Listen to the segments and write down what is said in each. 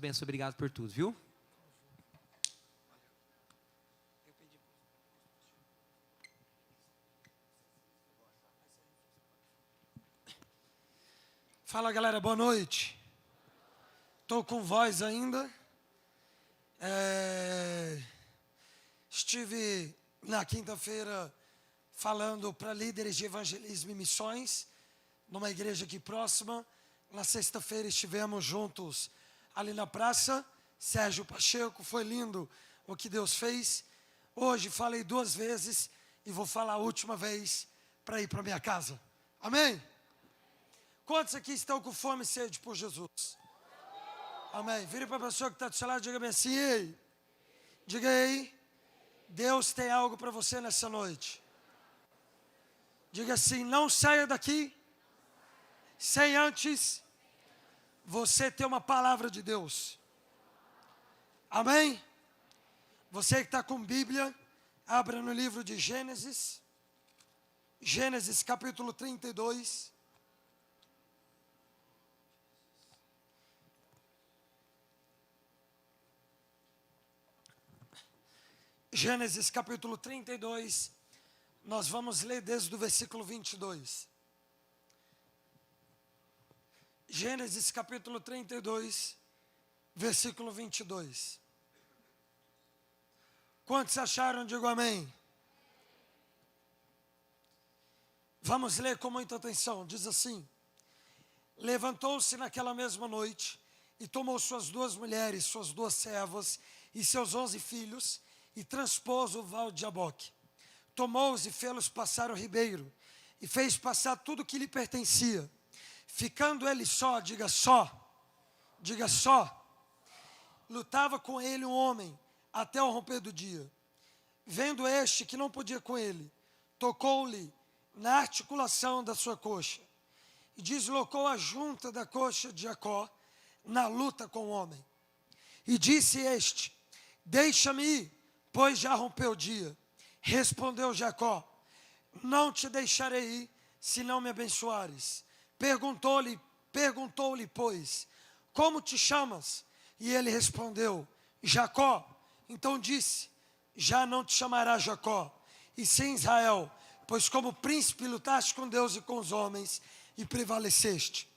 abençoe. Obrigado por tudo, viu? Fala, galera, boa noite. Estou com voz ainda. Estive na quinta-feira falando para líderes de evangelismo e missões, numa igreja aqui próxima. Na sexta-feira estivemos juntos ali na praça. Sérgio Pacheco, foi lindo o que Deus fez. Hoje falei 2 vezes e vou falar a última vez para ir para minha casa. Amém? Quantos aqui estão com fome e sede por Jesus? Amém. Vire para a pessoa que está do seu lado e diga bem assim: ei, diga aí, Deus tem algo para você nessa noite. Diga assim: não saia daqui sem antes você ter uma palavra de Deus. Amém? Você que está com Bíblia, abra no livro de Gênesis. Gênesis capítulo 32. Gênesis capítulo 32, nós vamos ler desde o versículo 22. Gênesis capítulo 32, versículo 22. Quantos acharam? Digo amém. Vamos ler com muita atenção. Diz assim: levantou-se naquela mesma noite e tomou suas 2 mulheres, suas 2 servas e seus 11 filhos, e transpôs o val de Jaboque. Tomou-os e fê-los passar o ribeiro, e fez passar tudo o que lhe pertencia. Ficando ele só, diga só, lutava com ele um homem, até o romper do dia. Vendo este que não podia com ele, tocou-lhe na articulação da sua coxa, e deslocou a junta da coxa de Jacó, na luta com o homem. E disse este: deixa-me ir, pois já rompeu o dia. Respondeu Jacó: não te deixarei ir, se não me abençoares. Perguntou-lhe, pois, como te chamas? E ele respondeu: Jacó. Então disse: já não te chamará Jacó, e sim Israel, pois como príncipe lutaste com Deus e com os homens, e prevaleceste.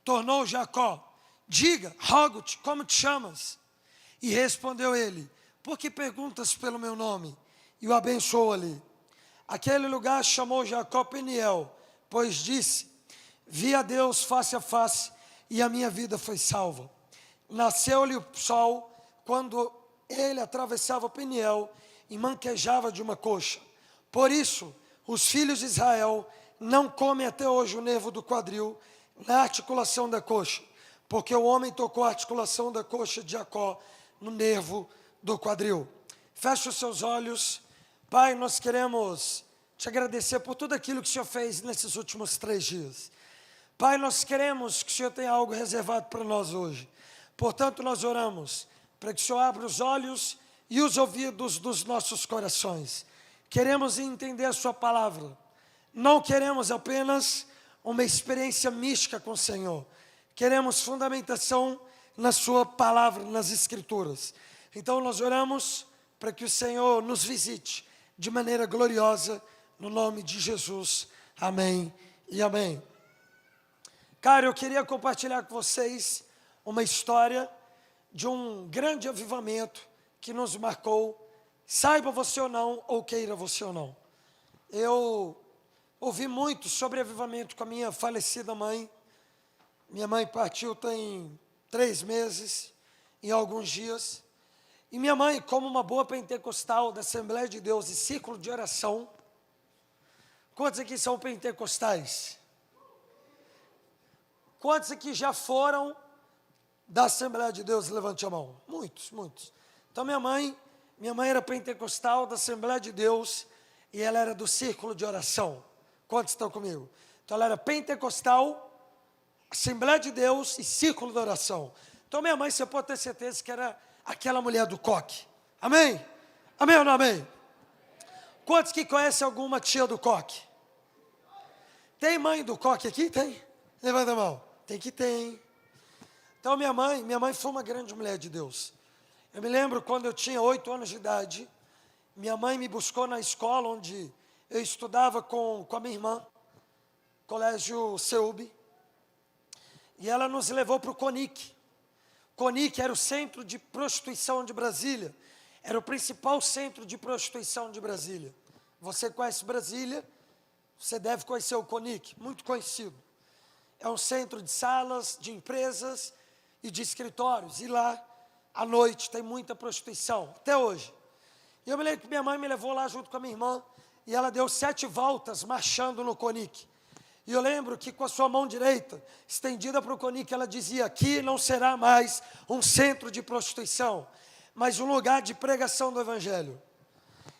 Tornou Jacó: diga, rogo-te, como te chamas? E respondeu ele: por que perguntas pelo meu nome? E o abençoou ali. Aquele lugar chamou Jacó Peniel, pois disse: vi a Deus face a face, e a minha vida foi salva. Nasceu-lhe o sol, quando ele atravessava Peniel, e manquejava de uma coxa. Por isso, os filhos de Israel não comem até hoje o nervo do quadril, na articulação da coxa, porque o homem tocou a articulação da coxa de Jacó, no nervo do quadril. Feche os seus olhos. Pai, nós queremos te agradecer por tudo aquilo que o Senhor fez nesses últimos 3 dias. Pai, nós queremos que o Senhor tenha algo reservado para nós hoje. Portanto, nós oramos para que o Senhor abra os olhos e os ouvidos dos nossos corações. Queremos entender a sua palavra. Não queremos apenas uma experiência mística com o Senhor. Queremos fundamentação na sua palavra, nas Escrituras. Então nós oramos para que o Senhor nos visite de maneira gloriosa, no nome de Jesus. Amém e amém. Cara, eu queria compartilhar com vocês uma história de um grande avivamento que nos marcou, saiba você ou não, ou queira você ou não. Eu ouvi muito sobre avivamento com a minha falecida mãe. Minha mãe partiu tem 3 meses, em alguns dias. E minha mãe, como uma boa pentecostal da Assembleia de Deus e círculo de oração, quantos aqui são pentecostais? Quantos aqui já foram da Assembleia de Deus? Levante a mão. Muitos, muitos. Então minha mãe era pentecostal da Assembleia de Deus e ela era do círculo de oração. Quantos estão comigo? Então ela era pentecostal, Assembleia de Deus e círculo de oração. Então minha mãe, você pode ter certeza que era aquela mulher do coque. Amém? Amém ou não amém? Quantos que conhecem alguma tia do coque? Tem mãe do coque aqui? Tem? Levanta a mão. Tem que ter. Então minha mãe foi uma grande mulher de Deus. Eu me lembro quando eu tinha 8 anos de idade, minha mãe me buscou na escola onde eu estudava com a minha irmã, colégio Seub, e ela nos levou para o CONIC. CONIC era o centro de prostituição de Brasília, era o principal centro de prostituição de Brasília. Você conhece Brasília, você deve conhecer o CONIC, muito conhecido. É um centro de salas, de empresas e de escritórios, e lá, à noite, tem muita prostituição, até hoje. E eu me lembro que minha mãe me levou lá junto com a minha irmã, e ela deu 7 voltas marchando no CONIC. E eu lembro que com a sua mão direita, estendida para o CONIC, ela dizia: aqui não será mais um centro de prostituição, mas um lugar de pregação do Evangelho.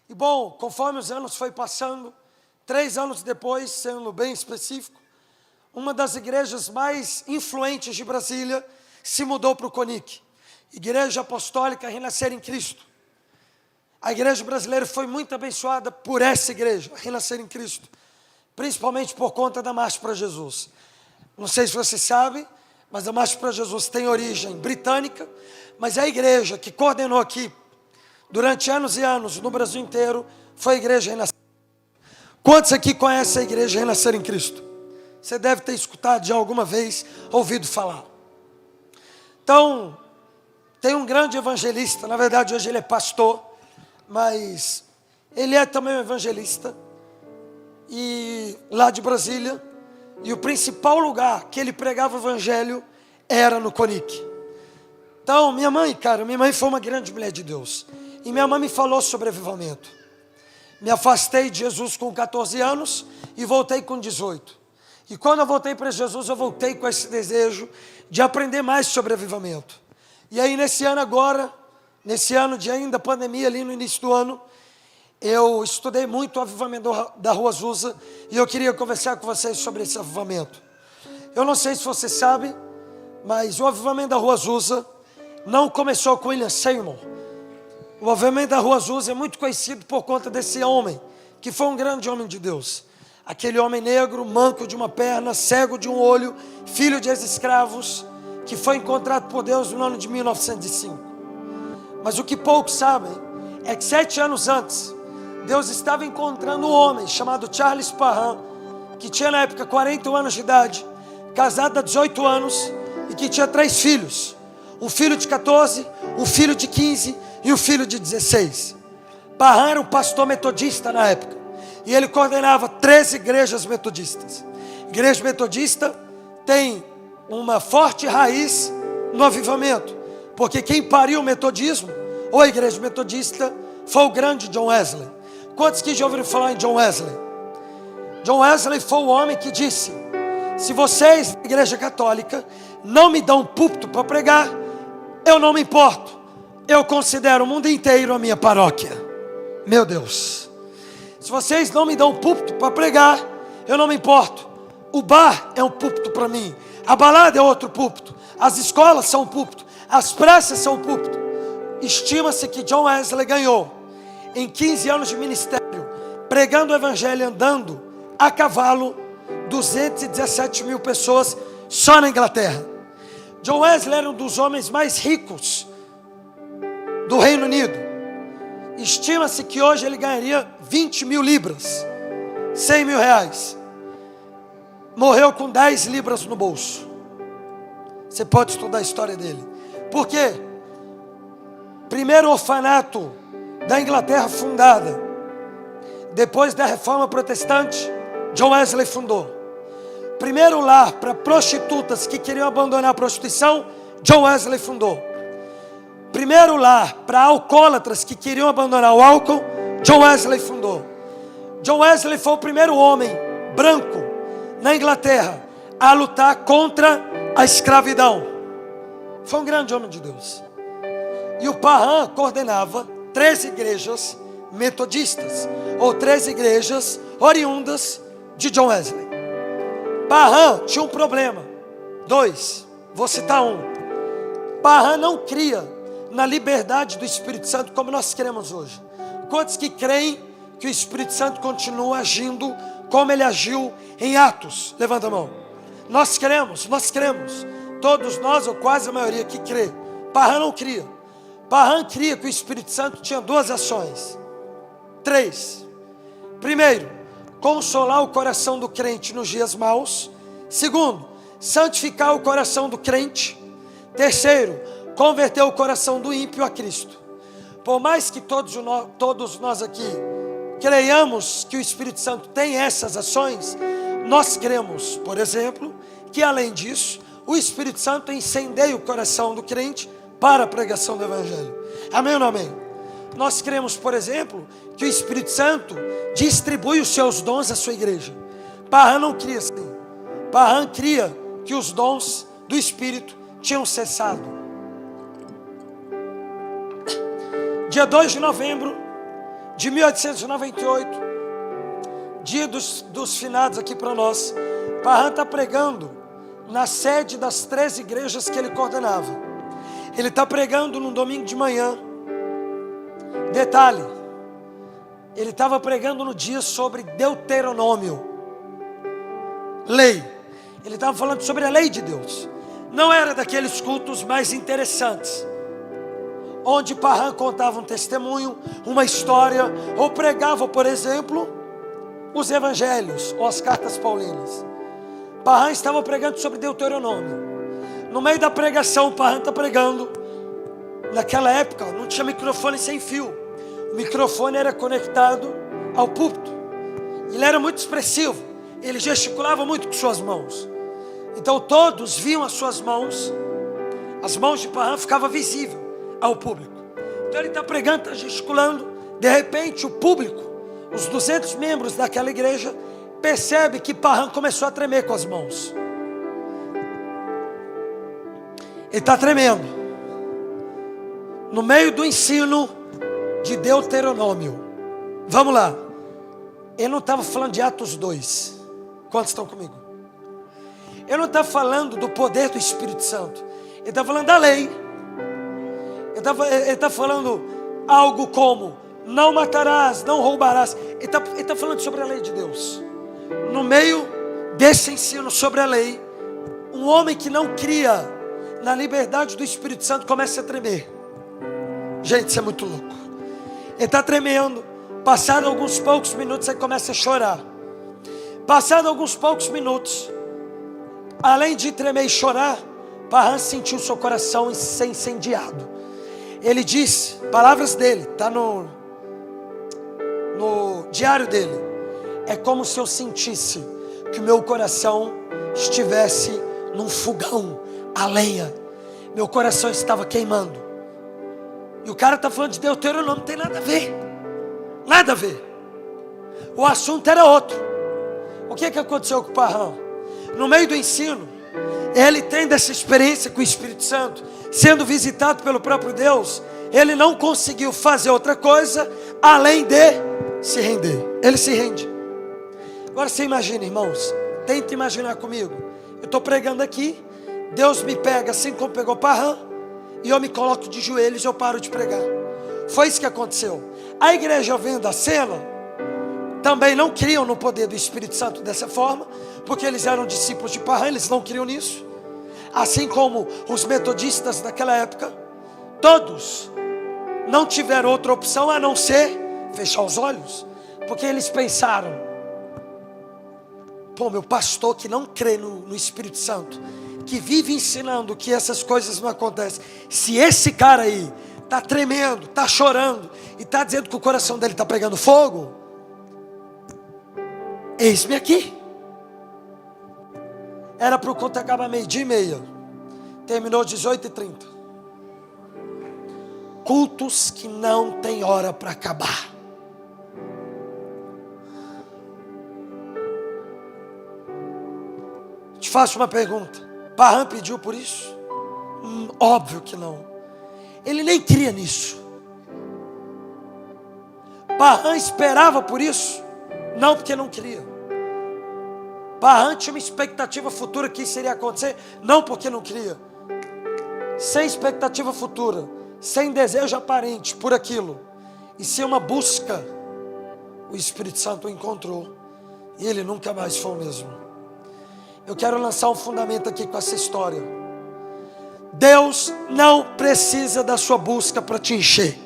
E bom, conforme os anos foi passando, 3 anos depois, sendo bem específico, uma das igrejas mais influentes de Brasília se mudou para o CONIC, Igreja Apostólica Renascer em Cristo. A igreja brasileira foi muito abençoada por essa igreja, Renascer em Cristo, principalmente por conta da Marcha para Jesus. Não sei se você sabe, mas a Marcha para Jesus tem origem britânica, mas a igreja que coordenou aqui, durante anos e anos, no Brasil inteiro, foi a Igreja Renascer. Quantos aqui conhecem a Igreja Renascer em Cristo? Você deve ter escutado já alguma vez, ouvido falar. Então, tem um grande evangelista, na verdade hoje ele é pastor, mas ele é também um evangelista, e lá de Brasília, e o principal lugar que ele pregava o evangelho era no CONIC. Então, minha mãe foi uma grande mulher de Deus, e minha mãe me falou sobre avivamento. Me afastei de Jesus com 14 anos, e voltei com 18, e quando eu voltei para Jesus, eu voltei com esse desejo de aprender mais sobre avivamento. E aí nesse ano agora, nesse ano de ainda pandemia, ali no início do ano, eu estudei muito o avivamento da Rua Azusa, e eu queria conversar com vocês sobre esse avivamento. Eu não sei se você sabe, mas o avivamento da Rua Azusa não começou com William Seymour. O avivamento da Rua Azusa é muito conhecido por conta desse homem, que foi um grande homem de Deus. Aquele homem negro, manco de uma perna, cego de um olho, filho de ex-escravos, que foi encontrado por Deus no ano de 1905. Mas o que poucos sabem é que 7 anos antes, Deus estava encontrando um homem chamado Charles Parham, que tinha na época 41 anos de idade, casado há 18 anos e que tinha 3 filhos. Um filho de 14, um filho de 15 e um filho de 16. Parham era um pastor metodista na época, e ele coordenava 13 igrejas metodistas. Igreja metodista tem uma forte raiz no avivamento, porque quem pariu o metodismo, ou a igreja metodista, foi o grande John Wesley. Quantos que já ouviram falar em John Wesley? John Wesley foi o homem que disse: se vocês, igreja católica, não me dão púlpito para pregar, eu não me importo, eu considero o mundo inteiro a minha paróquia. Meu Deus, se vocês não me dão púlpito para pregar, eu não me importo, o bar é um púlpito para mim, a balada é outro púlpito, as escolas são um púlpito, as praças são um púlpito. Estima-se que John Wesley ganhou, em 15 anos de ministério, pregando o evangelho, andando a cavalo, 217 mil pessoas só na Inglaterra. John Wesley era um dos homens mais ricos do Reino Unido. Estima-se que hoje ele ganharia 20 mil libras, 100 mil reais. Morreu com 10 libras no bolso. Você pode estudar a história dele. Por quê? Primeiro orfanato da Inglaterra fundada, depois da reforma protestante, John Wesley fundou. Primeiro lar para prostitutas que queriam abandonar a prostituição, John Wesley fundou. Primeiro lar para alcoólatras que queriam abandonar o álcool, John Wesley fundou. John Wesley foi o primeiro homem branco na Inglaterra a lutar contra a escravidão. Foi um grande homem de Deus. E o Parham coordenava 13 igrejas metodistas, ou 13 igrejas oriundas de John Wesley. Parham tinha um problema. 2, vou citar um. Parham não cria na liberdade do Espírito Santo como nós queremos hoje. Quantos que creem que o Espírito Santo continua agindo como ele agiu em Atos? Levanta a mão. Nós cremos todos nós, ou quase a maioria que crê. Parham não cria. Parham cria que o Espírito Santo tinha duas ações. 3. Primeiro, consolar o coração do crente nos dias maus. Segundo, santificar o coração do crente. Terceiro, converter o coração do ímpio a Cristo. Por mais que todos nós aqui creiamos que o Espírito Santo tem essas ações, nós cremos, por exemplo, que além disso, o Espírito Santo incendeia o coração do crente para a pregação do Evangelho. Amém ou não amém? Nós cremos, por exemplo, que o Espírito Santo distribui os seus dons à sua igreja. Parham não cria assim. Parham cria que os dons do Espírito tinham cessado. Dia 2 de novembro de 1898, dia dos finados aqui para nós, Parham está pregando na sede das 3 igrejas que ele coordenava. Ele está pregando num domingo de manhã. Detalhe, ele estava pregando no dia sobre Deuteronômio, lei. Ele estava falando sobre a lei de Deus. Não era daqueles cultos mais interessantes, onde Parham contava um testemunho, uma história, ou pregava, por exemplo, os evangelhos ou as cartas paulinas. Parham estava pregando sobre Deuteronômio. No meio da pregação, Parham está pregando. Naquela época não tinha microfone sem fio. O microfone era conectado ao púlpito. Ele era muito expressivo. Ele gesticulava muito com suas mãos. Então todos viam as suas mãos. As mãos de Parham ficavam visíveis ao público. Então ele está pregando, está gesticulando. De repente o público, os 200 membros daquela igreja, percebe que Parham começou a tremer com as mãos. Ele está tremendo no meio do ensino de Deuteronômio. Vamos lá. Ele não estava falando de Atos 2. Quantos estão comigo? Ele não está falando do poder do Espírito Santo. Ele está falando da lei. Ele está falando algo como: não matarás, não roubarás. Ele está falando sobre a lei de Deus. No meio desse ensino sobre a lei, um homem que não cria na liberdade do Espírito Santo começa a tremer. Gente, isso é muito louco. Ele está tremendo. Passado alguns poucos minutos, ele começa a chorar. Passado alguns poucos minutos, além de tremer e chorar, Parham sentiu seu coração ser incendiado. Ele disse, palavras dele, está no diário dele: é como se eu sentisse que o meu coração estivesse num fogão a lenha. Meu coração estava queimando. E o cara está falando de Deuteronômio, não tem nada a ver. Nada a ver. O assunto era outro. O que aconteceu com o Parham? No meio do ensino, ele tendo essa experiência com o Espírito Santo, sendo visitado pelo próprio Deus, ele não conseguiu fazer outra coisa além de se render. Ele se rende. Agora você imagina, irmãos, tenta imaginar comigo. Eu estou pregando aqui, Deus me pega assim como pegou Parham, e eu me coloco de joelhos e eu paro de pregar. Foi isso que aconteceu. A igreja, vendo a cena, também não criam no poder do Espírito Santo dessa forma, porque eles eram discípulos de Parham, eles não criam nisso. Assim como os metodistas daquela época, todos não tiveram outra opção a não ser fechar os olhos, porque eles pensaram: pô, meu pastor que não crê no Espírito Santo, que vive ensinando que essas coisas não acontecem, se esse cara aí está tremendo, está chorando e está dizendo que o coração dele está pegando fogo, eis-me aqui. Era para o culto acabar 12:30, terminou 18:30. Cultos que não tem hora para acabar. Te faço uma pergunta: Parham pediu por isso? Óbvio que não. Ele nem cria nisso. Parham esperava por isso? Não, porque não queria. Parham tinha uma expectativa futura que isso iria acontecer? Não, porque não queria. Sem expectativa futura, sem desejo aparente por aquilo, e sem uma busca, o Espírito Santo o encontrou, e ele nunca mais foi o mesmo. Eu quero lançar um fundamento aqui com essa história. Deus não precisa da sua busca para te encher.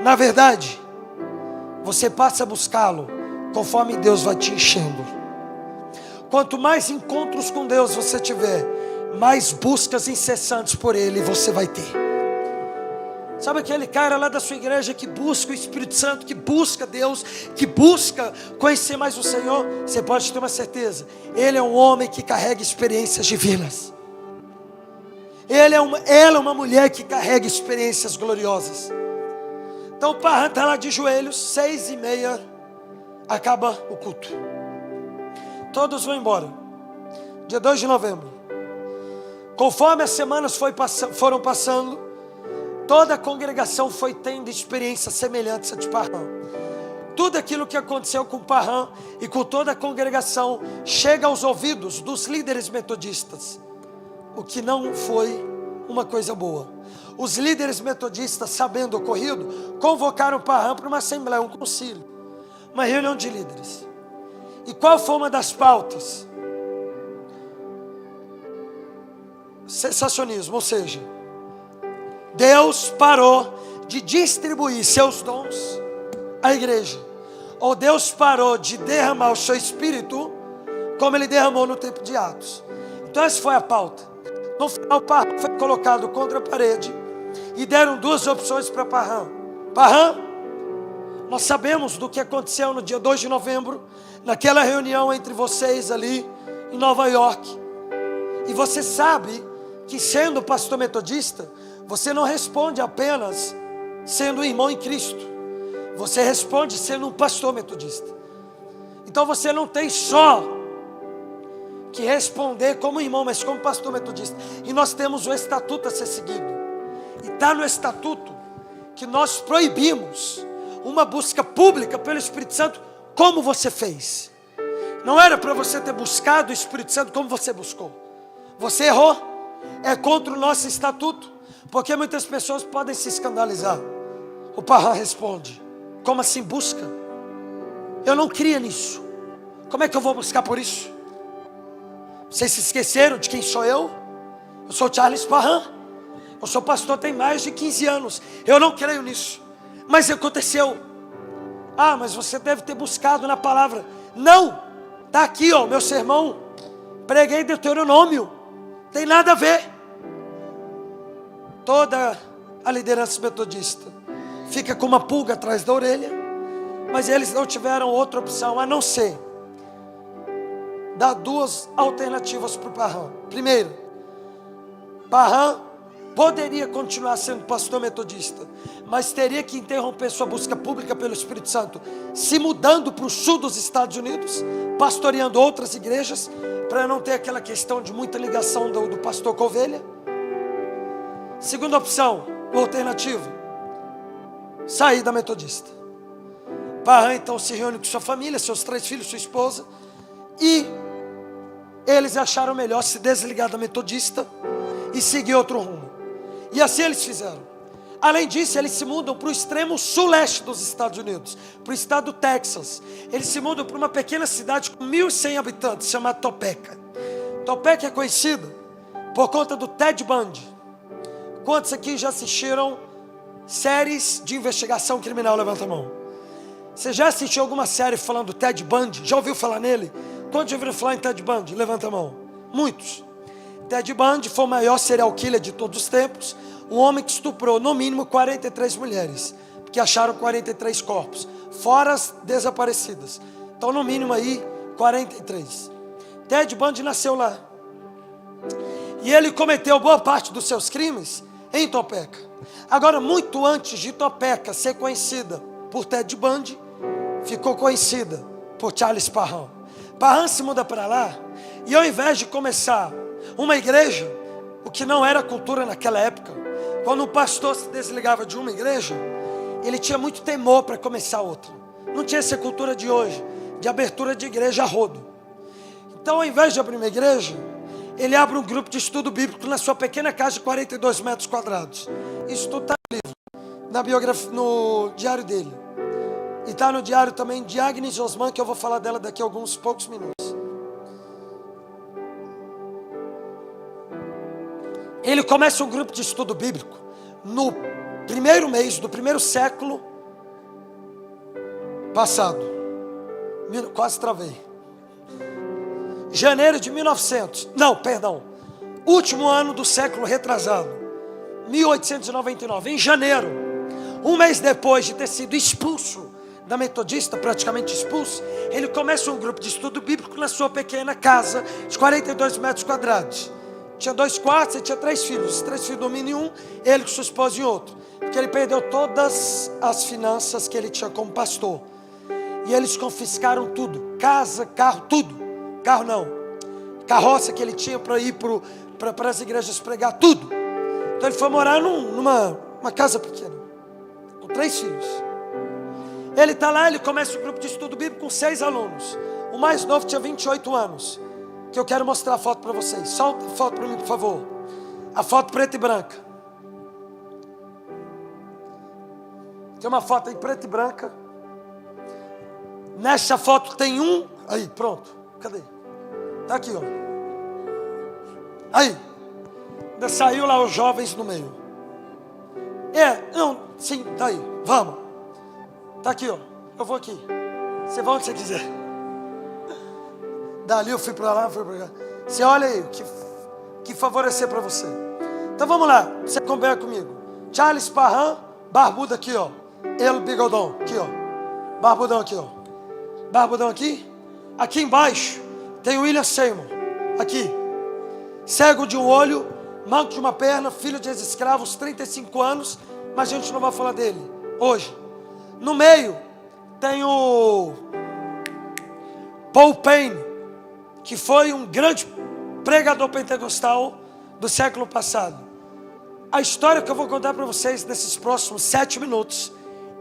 Na verdade, você passa a buscá-lo conforme Deus vai te enchendo. Quanto mais encontros com Deus você tiver, mais buscas incessantes por Ele você vai ter. Sabe aquele cara lá da sua igreja que busca o Espírito Santo, que busca Deus, que busca conhecer mais o Senhor? Você pode ter uma certeza, ele é um homem que carrega experiências divinas. Ela é uma mulher que carrega experiências gloriosas. Então o Parham está lá de joelhos, 6h30, acaba o culto. Todos vão embora, dia 2 de novembro. Conforme as semanas foram passando, toda a congregação foi tendo experiências semelhantes a de Parham. Tudo aquilo que aconteceu com Parham e com toda a congregação chega aos ouvidos dos líderes metodistas, o que não foi uma coisa boa. Os líderes metodistas, sabendo o ocorrido, convocaram Parham para uma assembleia, um concílio, uma reunião de líderes. E qual foi uma das pautas? Cessacionismo, ou seja, Deus parou de distribuir seus dons à igreja, ou Deus parou de derramar o seu Espírito como Ele derramou no tempo de Atos. Então essa foi a pauta. No final, Parham foi colocado contra a parede e deram duas opções para Parham. Parham, nós sabemos do que aconteceu no dia 2 de novembro, naquela reunião entre vocês ali em Nova York, e você sabe que, sendo pastor metodista, você não responde apenas sendo um irmão em Cristo, você responde sendo um pastor metodista. Então você não tem só que responder como irmão, mas como pastor metodista. E nós temos o estatuto a ser seguido, e está no estatuto que nós proibimos uma busca pública pelo Espírito Santo como você fez. Não era para você ter buscado o Espírito Santo como você buscou. Você errou, é contra o nosso estatuto. Porque muitas pessoas podem se escandalizar. O Parham responde: como assim busca? Eu não cria nisso. Como é que eu vou buscar por isso? Vocês se esqueceram de quem sou eu? Eu sou Charles Parham. Eu sou pastor tem mais de 15 anos. Eu não creio nisso. Mas aconteceu. Ah, mas você deve ter buscado na palavra. Não, está aqui, ó, meu sermão. Preguei Deuteronômio. Tem nada a ver. Toda a liderança metodista fica com uma pulga atrás da orelha, mas eles não tiveram outra opção a não ser dar duas alternativas para o Parham. Primeiro, Parham poderia continuar sendo pastor metodista, mas teria que interromper sua busca pública pelo Espírito Santo, se mudando para o sul dos Estados Unidos, pastoreando outras igrejas, para não ter aquela questão de muita ligação do pastor com a ovelha. Segunda opção, ou alternativa, sair da metodista. Parham então se reúne com sua família, seus 3 filhos, sua esposa, e eles acharam melhor se desligar da metodista e seguir outro rumo. E assim eles fizeram. Além disso, eles se mudam para o extremo sul-leste dos Estados Unidos, para o estado do Texas. Eles se mudam para uma pequena cidade com 1.100 habitantes, chamada Topeka. Topeka é conhecida por conta do Ted Bundy. Quantos aqui já assistiram séries de investigação criminal? Levanta a mão. Você já assistiu alguma série falando do Ted Bundy? Já ouviu falar nele? Quantos já ouviram falar em Ted Bundy? Levanta a mão. Muitos. Ted Bundy foi o maior serial killer de todos os tempos. Um homem que estuprou no mínimo 43 mulheres, porque acharam 43 corpos, fora as desaparecidas. Então no mínimo aí 43. Ted Bundy nasceu lá. E ele cometeu boa parte dos seus crimes em Topeka. Agora, muito antes de Topeka ser conhecida por Ted Bundy, ficou conhecida por Charles Parham. Parham se muda para lá, e ao invés de começar uma igreja, o que não era cultura naquela época, quando um pastor se desligava de uma igreja, ele tinha muito temor para começar outra. Não tinha essa cultura de hoje, de abertura de igreja a rodo. Então, ao invés de abrir uma igreja, ele abre um grupo de estudo bíblico na sua pequena casa de 42 metros quadrados. Isso tudo está no livro, na biografia, no diário dele. E está no diário também de Agnes Osman, que eu vou falar dela daqui a alguns poucos minutos. ele começa um grupo de estudo bíblico no primeiro mês do primeiro século passado. Quase travei. Janeiro de 1900. Não, perdão. Último ano do século retrasado. 1899. Em janeiro, um mês depois de ter sido expulso da metodista, praticamente expulso, ele começa um grupo de estudo bíblico na sua pequena casa de 42 metros quadrados. Tinha 2 quartos e tinha 3 filhos. Os 3 filhos dormiam em um, ele com sua esposa em outro. Porque ele perdeu todas as finanças que ele tinha como pastor. E eles confiscaram tudo. Casa, carro, tudo. Carro não. Carroça que ele tinha para ir para as igrejas pregar, tudo. Então ele foi morar numa casa pequena. Com 3 filhos. Ele está lá, ele começa o grupo de estudo bíblico com 6 alunos. O mais novo tinha 28 anos. Que eu quero mostrar a foto para vocês. Solta a foto para mim, por favor. A foto preta e branca. Tem uma foto aí preta e branca. Nessa foto tem um. Aí, pronto. Cadê? Tá aqui, ó. Aí. Ainda saiu lá os jovens no meio. Não, sim, tá aí. Vamos. Tá aqui, ó. Eu vou aqui. Você vai onde você quiser. Dali eu fui para lá, fui para cá. Você olha aí, que favorecer para você. Então vamos lá, você acompanha comigo. Charles Parham, barbudo aqui, ó. El Bigodon, aqui, ó. Barbudão aqui, ó. Barbudão aqui. Aqui embaixo tem o William Seymour. Aqui. Cego de um olho, manco de uma perna, filho de ex-escravos, 35 anos. Mas a gente não vai falar dele hoje. No meio tem o Paul Payne, que foi um grande pregador pentecostal do século passado. A história que eu vou contar para vocês nesses próximos 7 minutos,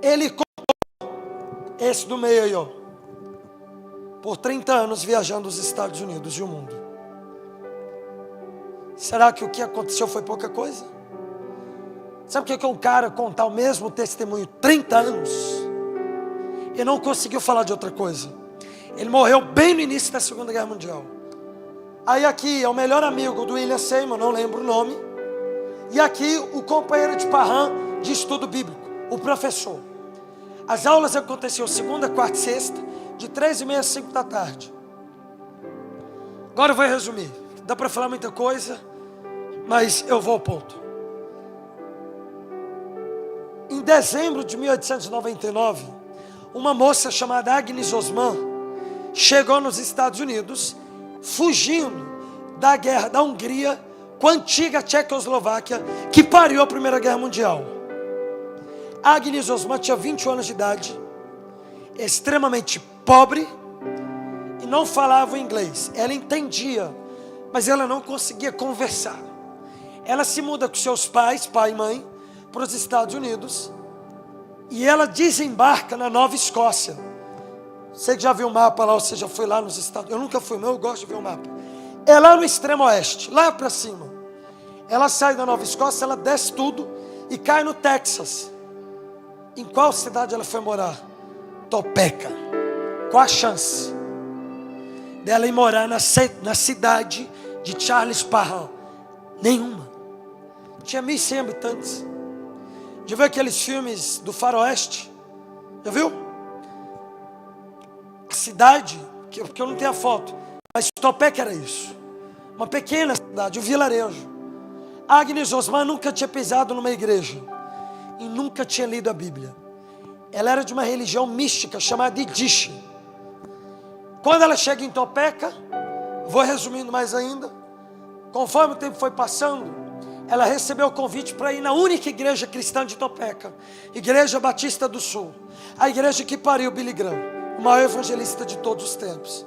ele contou, esse do meio aí, ó, por 30 anos viajando os Estados Unidos e o mundo. Será que o que aconteceu foi pouca coisa? Sabe o que é um cara contar o mesmo testemunho 30 anos e não conseguiu falar de outra coisa? Ele morreu bem no início da Segunda Guerra Mundial. Aí aqui é o melhor amigo do William Seymour, não lembro o nome. E aqui o companheiro de Parham de estudo bíblico, o professor. As aulas aconteciam segunda, quarta e sexta, de 3h30 às 5 da tarde. Agora eu vou resumir. Dá para falar muita coisa, mas eu vou ao ponto. Em dezembro de 1899, uma moça chamada Agnes Osman chegou nos Estados Unidos, fugindo da guerra da Hungria com a antiga Tchecoslováquia, que pariu a Primeira Guerra Mundial. Agnes Osman tinha 21 anos de idade, extremamente pobre, e não falava inglês. Ela entendia, mas ela não conseguia conversar. Ela se muda com seus pais, pai e mãe, para os Estados Unidos, e ela desembarca na Nova Escócia. Você que já viu o mapa lá, você já foi lá nos Estados Unidos? Eu nunca fui, mas eu gosto de ver o mapa. É lá no extremo oeste, lá para cima. Ela sai da Nova Escócia, ela desce tudo e cai no Texas. Em qual cidade ela foi morar? Topeka. Qual a chance dela ir morar na cidade de Charles Parham? Nenhuma. Tinha 1.100 habitantes. Já viu aqueles filmes do faroeste? Já viu? Cidade, porque eu não tenho a foto, mas Topeka era isso. Uma pequena cidade, um vilarejo. Agnes Osman nunca tinha pisado numa igreja e nunca tinha lido a Bíblia. Ela era de uma religião mística chamada Yiddish. Quando ela chega em Topeka, vou resumindo mais ainda, conforme o tempo foi passando, ela recebeu o convite para ir na única igreja cristã de Topeka, Igreja Batista do Sul, a igreja que pariu Billy Graham, o maior evangelista de todos os tempos.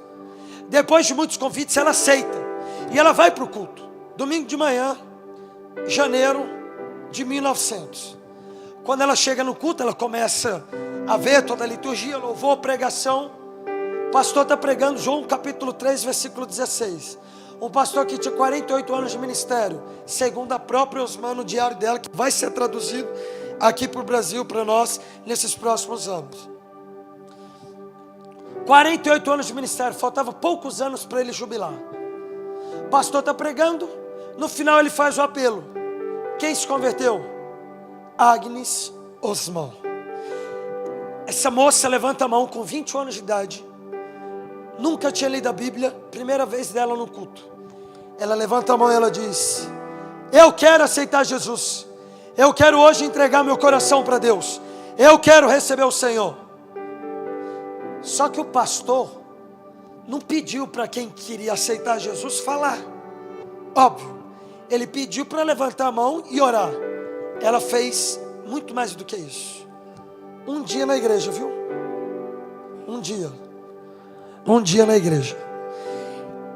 Depois de muitos convites, ela aceita e ela vai para o culto, domingo de manhã, janeiro de 1900. Quando ela chega no culto, ela começa a ver toda a liturgia, louvor, pregação. O pastor está pregando João capítulo 3, versículo 16. Um pastor que tinha 48 anos de ministério, segundo a própria Osman, no diário dela, que vai ser traduzido aqui para o Brasil, para nós, nesses próximos anos. 48 anos de ministério, faltava poucos anos para ele jubilar. O pastor está pregando, No final ele faz o apelo. Quem se converteu? Agnes Osman. Essa moça levanta a mão com 21 anos de idade. Nunca tinha lido a Bíblia. Primeira vez dela no culto. Ela levanta a mão e ela diz: eu quero aceitar Jesus. Eu quero hoje entregar meu coração para Deus. Eu quero receber o Senhor. Só que o pastor não pediu para quem queria aceitar Jesus falar. Óbvio. Ele pediu para levantar a mão e orar. Ela fez muito mais do que isso. Um dia na igreja, viu? Um dia na igreja.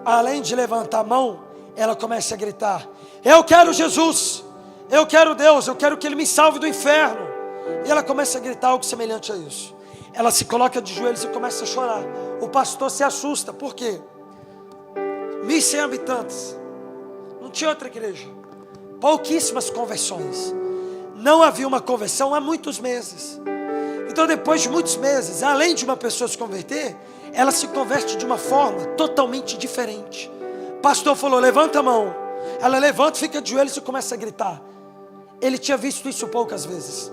Além de levantar a mão, ela começa a gritar: eu quero Jesus, eu quero Deus, eu quero que Ele me salve do inferno. E ela começa a gritar algo semelhante a isso. Ela se coloca de joelhos e começa a chorar. O pastor se assusta, por quê? 1.100 habitantes, não tinha outra igreja, pouquíssimas conversões. Não havia uma conversão há muitos meses. Então depois de muitos meses, além de uma pessoa se converter, ela se converte de uma forma totalmente diferente. O pastor falou: levanta a mão. Ela levanta, fica de joelhos e começa a gritar. Ele tinha visto isso poucas vezes.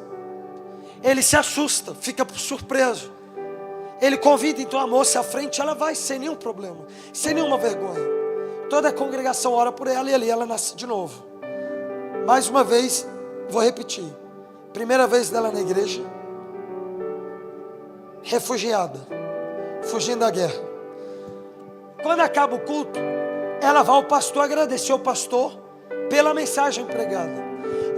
Ele se assusta, fica surpreso. Ele convida então a moça à frente, ela vai sem nenhum problema, sem nenhuma vergonha. Toda a congregação ora por ela e ali ela nasce de novo. Mais uma vez, vou repetir. Primeira vez dela na igreja, refugiada, fugindo da guerra. Quando acaba o culto, ela vai ao pastor agradecer ao pastor pela mensagem pregada.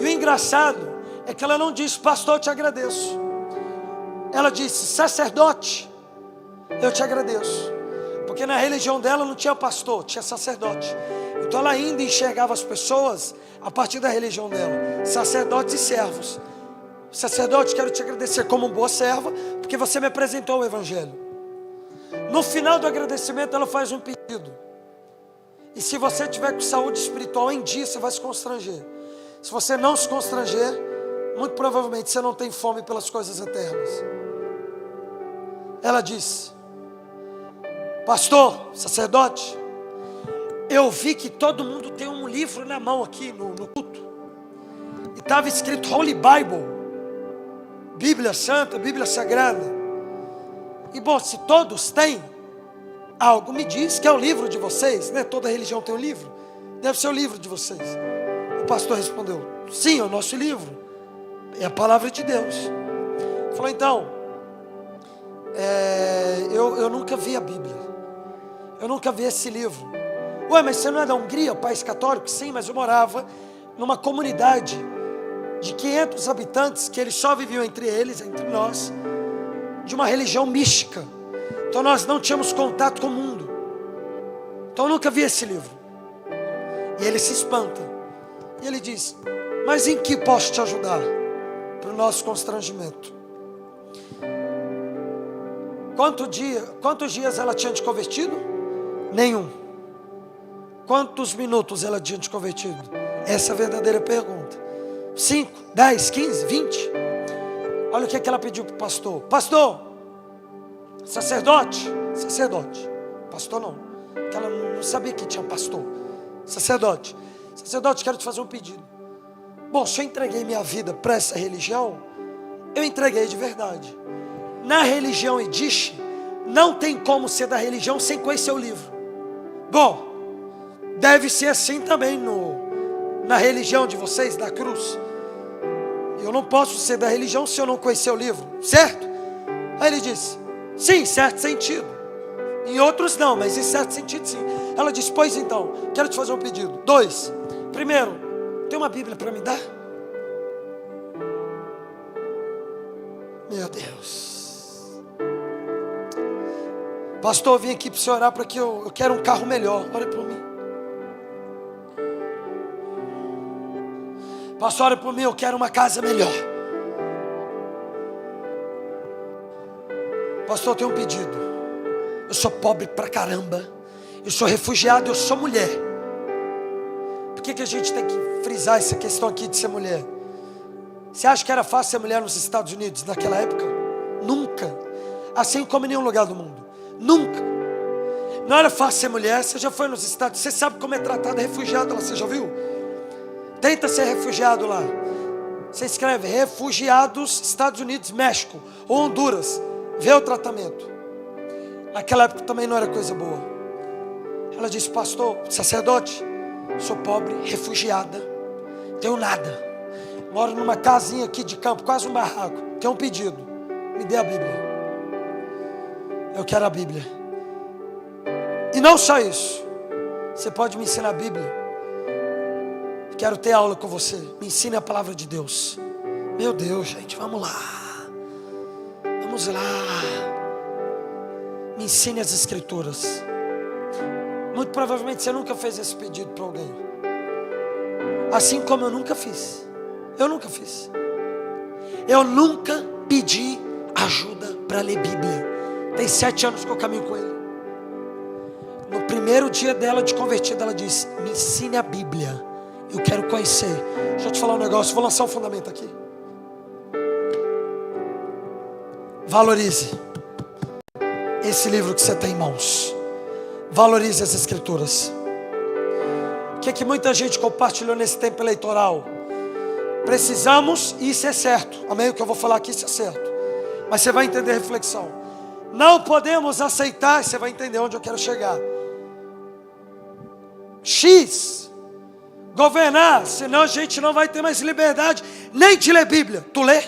E o engraçado é que ela não disse: pastor, eu te agradeço. Ela disse: sacerdote, eu te agradeço. Porque na religião dela não tinha pastor, tinha sacerdote. Então ela ainda enxergava as pessoas a partir da religião dela, sacerdotes e servos. Sacerdote, quero te agradecer como boa serva, porque você me apresentou o evangelho. No final do agradecimento ela faz um pedido. E se você tiver com saúde espiritual em dia, você vai se constranger. Se você não se constranger, muito provavelmente você não tem fome pelas coisas eternas. Ela disse: pastor, sacerdote, eu vi que todo mundo tem um livro na mão aqui no culto. E estava escrito Holy Bible, Bíblia Santa, Bíblia Sagrada. E bom, se todos têm, algo me diz que é o livro de vocês, né? Toda religião tem um livro, deve ser o livro de vocês. O pastor respondeu: sim, é o nosso livro, é a palavra de Deus. Falou: então, eu nunca vi a Bíblia, eu nunca vi esse livro. Ué, mas você não é da Hungria, país católico? Sim, mas eu morava numa comunidade de 500 habitantes, que eles só viviam entre eles, entre nós, de uma religião mística. Então nós não tínhamos contato com o mundo. Então eu nunca vi esse livro. E ele se espanta. E ele diz: mas em que posso te ajudar? Para o nosso constrangimento. Quantos dias ela tinha te convertido? Nenhum. Quantos minutos ela tinha te convertido? Essa é a verdadeira pergunta. 5, 10, 15, 20? Olha o que ela pediu para o pastor. Pastor, sacerdote, pastor não, porque ela não sabia que tinha pastor. Sacerdote, quero te fazer um pedido. Bom, se eu entreguei minha vida para essa religião, eu entreguei de verdade. Na religião Yiddish, não tem como ser da religião sem conhecer o livro. Bom, deve ser assim também na religião de vocês, da cruz. Eu não posso ser da religião se eu não conhecer o livro, certo? Aí ele disse: sim, em certo sentido. Em outros não, mas em certo sentido sim. Ela disse: pois então, quero te fazer um pedido. 2, primeiro, tem uma Bíblia para me dar? Meu Deus. Pastor, eu vim aqui para você orar para que eu quero um carro melhor. Ore por mim. Pastor, ore por mim, eu quero uma casa melhor. Pastor, eu tenho um pedido. Eu sou pobre pra caramba. Eu sou refugiado, eu sou mulher. Por que a gente tem que frisar essa questão aqui de ser mulher? Você acha que era fácil ser mulher nos Estados Unidos naquela época? Nunca. Assim como em nenhum lugar do mundo. Nunca. Não era fácil ser mulher. Você já foi nos Estados Unidos, você sabe como é tratada refugiada lá, você já viu? Tenta ser refugiado lá. Você escreve refugiados, Estados Unidos, México ou Honduras. Vê o tratamento. Naquela época também não era coisa boa. Ela disse: pastor, sacerdote, sou pobre, refugiada, tenho nada. Moro numa casinha aqui de campo, quase um barraco. Tenho um pedido. Me dê a Bíblia. Eu quero a Bíblia. E não só isso. Você pode me ensinar a Bíblia? Quero ter aula com você. Me ensine a palavra de Deus. Meu Deus, gente, vamos lá. Vamos lá. Me ensine as escrituras. Muito provavelmente você nunca fez esse pedido para alguém. Assim como eu nunca fiz. Eu nunca fiz. Eu nunca pedi ajuda para ler Bíblia. Tem 7 anos que eu caminho com ele. No primeiro dia dela de convertida, ela disse: me ensine a Bíblia. Eu quero conhecer. Deixa eu te falar um negócio. Vou lançar um fundamento aqui. Valorize esse livro que você tem em mãos. Valorize as escrituras. O que é que muita gente compartilhou nesse tempo eleitoral? Precisamos, e isso é certo. Amém? O que eu vou falar aqui, isso é certo. Mas você vai entender a reflexão. Não podemos aceitar, você vai entender onde eu quero chegar. X governar, senão a gente não vai ter mais liberdade nem de ler Bíblia. Tu lê?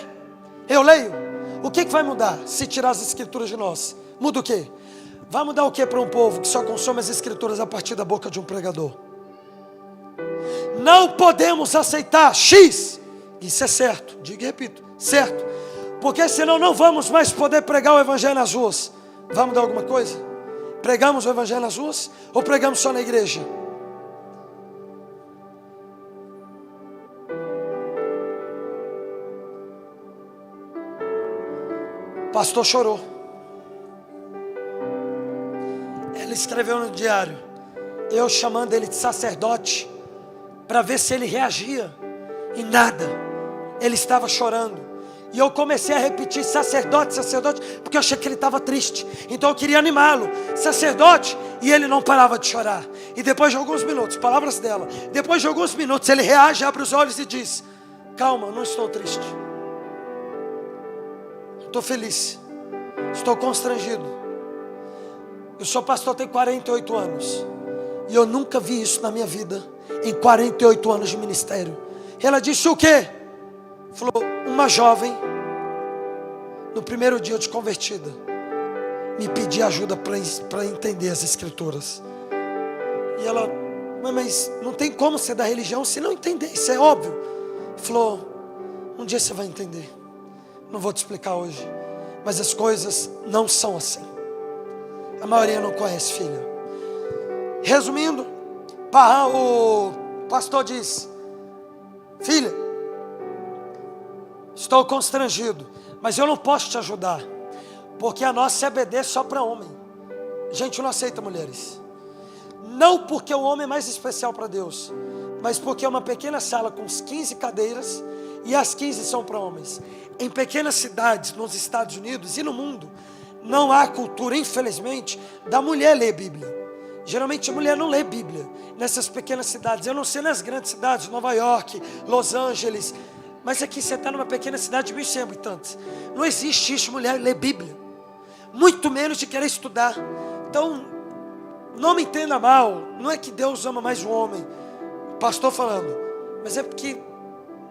Eu leio? O que vai mudar se tirar as escrituras de nós? Muda o quê? Vai mudar o que para um povo que só consome as escrituras a partir da boca de um pregador? Não podemos aceitar X. Isso é certo, digo e repito, certo. Porque senão não vamos mais poder pregar o evangelho nas ruas. Vai mudar alguma coisa? Pregamos o evangelho nas ruas ou pregamos só na igreja? O pastor chorou. Ela escreveu no diário, eu chamando ele de sacerdote para ver se ele reagia, e nada. Ele estava chorando. E eu comecei a repetir: sacerdote, sacerdote, porque eu achei que ele estava triste. Então eu queria animá-lo: sacerdote. E ele não parava de chorar. E depois de alguns minutos, palavras dela, depois de alguns minutos ele reage, abre os olhos e diz: calma, não estou triste. Estou feliz. Estou constrangido. Eu sou pastor, tenho 48 anos. E eu nunca vi isso na minha vida, em 48 anos de ministério. Ela disse: o quê? Falou: uma jovem, no primeiro dia de convertida, me pediu ajuda para entender as escrituras. E ela: mas não tem como ser da religião se não entender, isso é óbvio. Falou: um dia você vai entender. Não vou te explicar hoje, mas as coisas não são assim. A maioria não conhece, filha. Resumindo, o pastor diz: filha, estou constrangido, mas eu não posso te ajudar, porque a nossa EBD é só para homem. A gente não aceita mulheres. Não porque o homem é mais especial para Deus, mas porque é uma pequena sala com 15 cadeiras e as 15 são para homens. Em pequenas cidades, nos Estados Unidos e no mundo, não há cultura, infelizmente, da mulher ler Bíblia. Geralmente a mulher não lê Bíblia nessas pequenas cidades. Eu não sei nas grandes cidades, Nova York, Los Angeles, mas aqui você está numa pequena cidade de 1.100 habitantes. Não existe isso, mulher ler Bíblia, muito menos de querer estudar. Então, não me entenda mal, não é que Deus ama mais o homem, pastor falando, mas é porque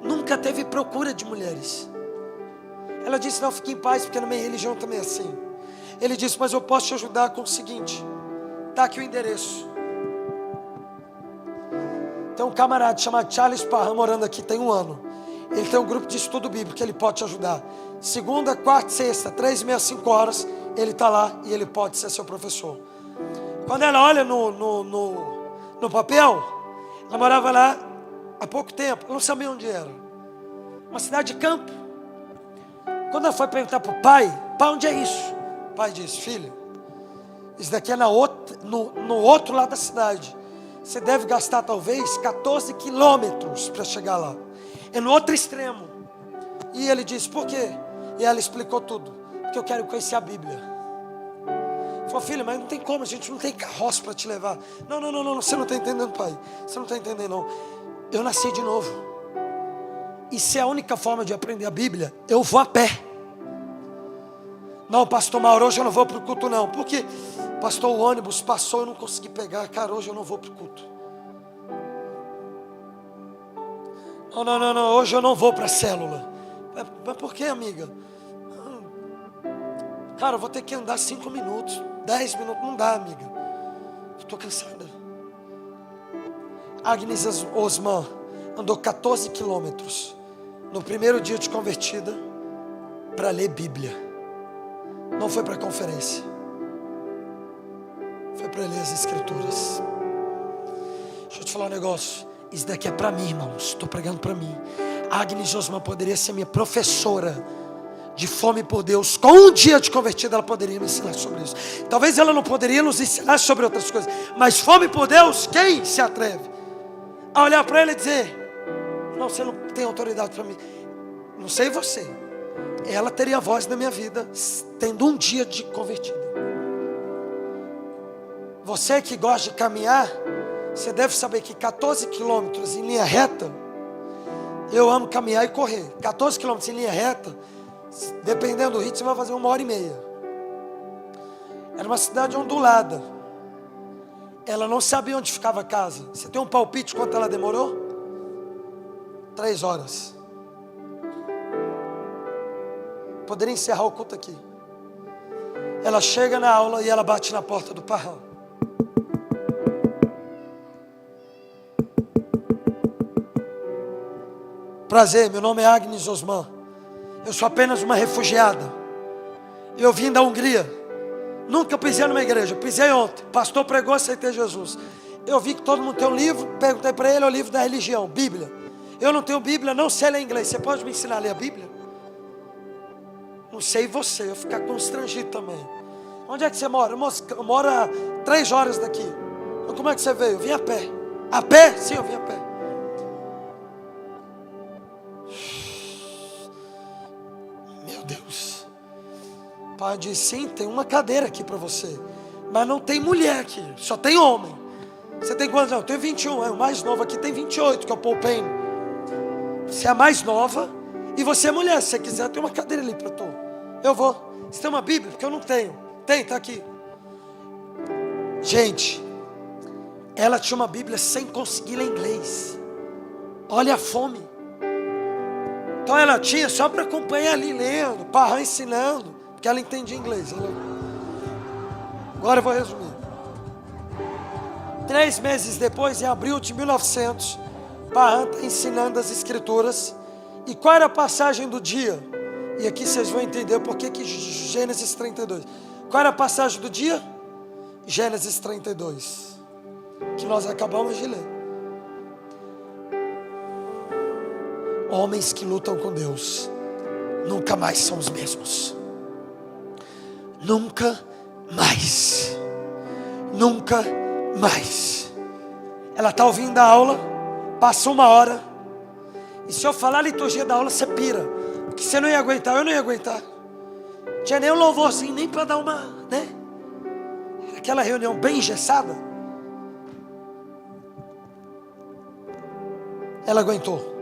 nunca teve procura de mulheres. Ela disse: não, fique em paz, porque na minha religião também é assim. Ele disse: mas eu posso te ajudar com o seguinte, está aqui o endereço. Tem um camarada chamado Charles Parham morando aqui, tem 1 ano. Ele tem um grupo de estudo bíblico que ele pode te ajudar. Segunda, quarta e sexta, 3h30, 5 horas, ele está lá e ele pode ser seu professor. Quando ela olha no papel, ela morava lá há pouco tempo, ela não sabia onde era. Uma cidade de campo. Quando ela foi perguntar para o pai: pai, onde é isso? O pai disse: filho, isso daqui é no outro lado da cidade. Você deve gastar talvez 14 quilômetros para chegar lá. É no outro extremo. E ele disse: por quê? E ela explicou tudo: porque eu quero conhecer a Bíblia. Falou: filho, mas não tem como, a gente não tem carroça para te levar. Não, você não está entendendo, pai. Você não está entendendo, não. eu nasci de novo. E se é a única forma de aprender a Bíblia, eu vou a pé. Não, pastor Mauro, hoje eu não vou para o culto não. Porque, pastor, o ônibus passou, eu não consegui pegar. Cara, hoje eu não vou para o culto. Não, hoje eu não vou para a célula. Mas por que, amiga? Cara, eu vou ter que andar 5 minutos, 10 minutos, não dá, amiga. Estou cansada. Agnes Osman andou 14 quilômetros no primeiro dia de convertida para ler Bíblia. Não foi para conferência, foi para ler as Escrituras. Deixa eu te falar um negócio. Isso daqui é para mim, irmãos. Estou pregando para mim. Agnes Osman poderia ser minha professora de fome por Deus. Com um dia de convertida, ela poderia me ensinar sobre isso. Talvez ela não poderia nos ensinar sobre outras coisas, mas fome por Deus, quem se atreve a olhar para ele e dizer: não, você não tem autoridade para mim. Não sei você. Ela teria a voz da minha vida, tendo um dia de convertida. Você que gosta de caminhar, você deve saber que 14 quilômetros em linha reta, eu amo caminhar e correr. 14 quilômetros em linha reta, dependendo do ritmo, você vai fazer 1h30. Era uma cidade ondulada. Ela não sabia onde ficava a casa. Você tem um palpite quanto ela demorou? 3 horas. Poderia encerrar o culto aqui. Ela chega na aula e ela bate na porta do parrão. Prazer, meu nome é Agnes Osman. Eu sou apenas uma refugiada. Eu vim da Hungria. Nunca pisei numa igreja. Pisei ontem. Pastor pregou, aceitei Jesus. Eu vi que todo mundo tem um livro. Perguntei para ele, é o livro da religião, Bíblia. Eu não tenho Bíblia, não sei ler inglês. Você pode me ensinar a ler a Bíblia? Não sei você, eu ficar constrangido também. Onde é que você mora? Eu moro a 3 horas daqui. Então, como é que você veio? Eu vim a pé. A pé? Sim, eu vim a pé. Meu Deus. O pai disse: sim, tem uma cadeira aqui para você, mas não tem mulher aqui, só tem homem. Você tem quantos anos? Eu tenho 21, o mais novo aqui tem 28, que é o Paul Payne. Você é a mais nova e você é mulher. Se você quiser, tem uma cadeira ali para tu. Eu vou. Você tem uma Bíblia? Porque eu não tenho. Tem, está aqui. Gente, ela tinha uma Bíblia sem conseguir ler inglês. Olha a fome. Então ela tinha só para acompanhar ali lendo, Parrão ensinando, porque ela entendia inglês. Agora eu vou resumir. 3 meses depois, em abril de 1900, Parrão está ensinando as Escrituras. E qual era a passagem do dia? E aqui vocês vão entender por que Gênesis 32. Qual era a passagem do dia? Gênesis 32, que nós acabamos de ler. Homens que lutam com Deus nunca mais são os mesmos. Nunca mais. Nunca mais. Ela está ouvindo a aula, passou 1 hora. E se eu falar a liturgia da aula, você pira. Porque você não ia aguentar, eu não ia aguentar. Tinha nem um louvorzinho, nem para dar uma, né? Aquela reunião bem engessada. Ela aguentou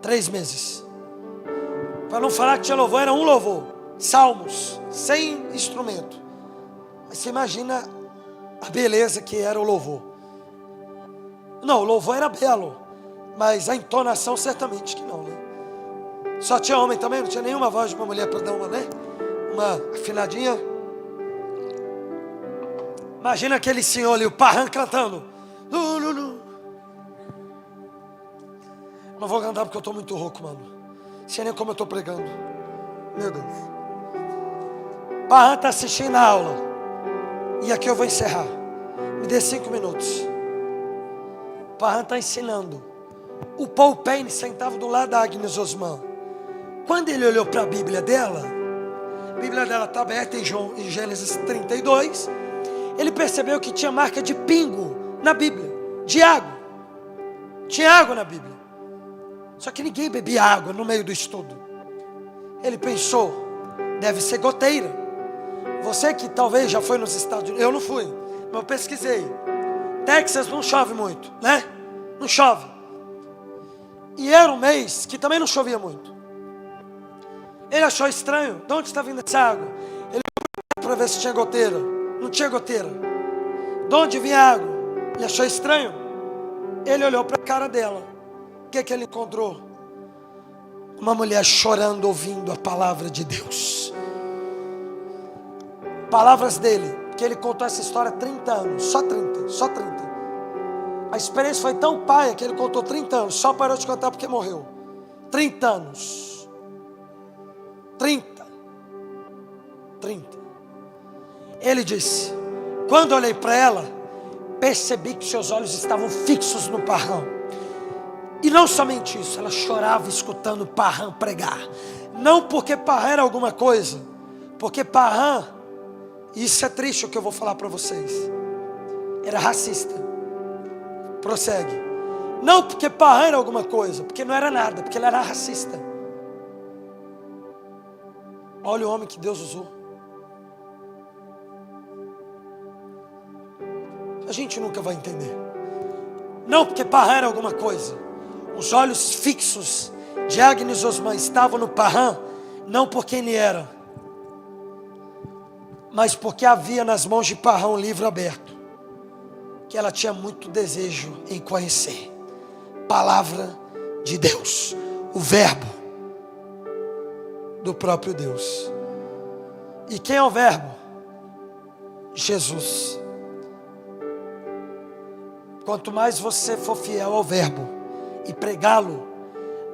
3 meses. Para não falar que tinha louvor, era um louvor. Salmos, sem instrumento. Mas você imagina a beleza que era o louvor. Não, o louvor era belo, mas a entonação certamente que não, né? Só tinha homem também, não tinha nenhuma voz de uma mulher para dar uma, né? Uma afinadinha. Imagina aquele senhor ali, o Parrão cantando. Não vou cantar porque eu estou muito rouco, mano. Não sei nem como eu estou pregando. Meu Deus. Parrão está assistindo a aula. E aqui eu vou encerrar. Me dê 5 minutos. Parrão está ensinando. O Paul Payne sentava do lado da Agnes Osman. Quando ele olhou para a Bíblia dela está aberta em Gênesis 32. Ele percebeu que tinha marca de pingo na Bíblia, de água. Tinha água na Bíblia. Só que ninguém bebia água no meio do estudo. Ele pensou, deve ser goteira. Você que talvez já foi nos Estados Unidos, eu não fui, mas eu pesquisei. Texas não chove muito, né? Não chove. E era um mês que também não chovia muito. Ele achou estranho. De onde está vindo essa água? Ele olhou para ver se tinha goteira. Não tinha goteira. De onde vinha a água? Ele achou estranho. Ele olhou para a cara dela. O que ele encontrou? Uma mulher chorando, ouvindo a palavra de Deus. Palavras dele, que ele contou essa história há 30 anos. Só 30. A experiência foi tão paia que ele contou 30 anos. Só parou de contar porque morreu. 30 anos. 30. Ele disse: quando olhei para ela, percebi que seus olhos estavam fixos no Parham. E não somente isso, ela chorava escutando Parham pregar. Não porque Parham era alguma coisa, porque Parham, isso é triste o que eu vou falar para vocês, era racista. Prossegue. Não porque Parham era alguma coisa, porque não era nada, porque ele era racista. Olha o homem que Deus usou. A gente nunca vai entender. Não porque Parham era alguma coisa. Os olhos fixos de Agnes Osman estavam no Parham, não por quem ele era, mas porque havia nas mãos de Parham um livro aberto, que ela tinha muito desejo em conhecer. Palavra de Deus, o verbo do próprio Deus. E quem é o verbo? Jesus. Quanto mais você for fiel ao verbo e pregá-lo,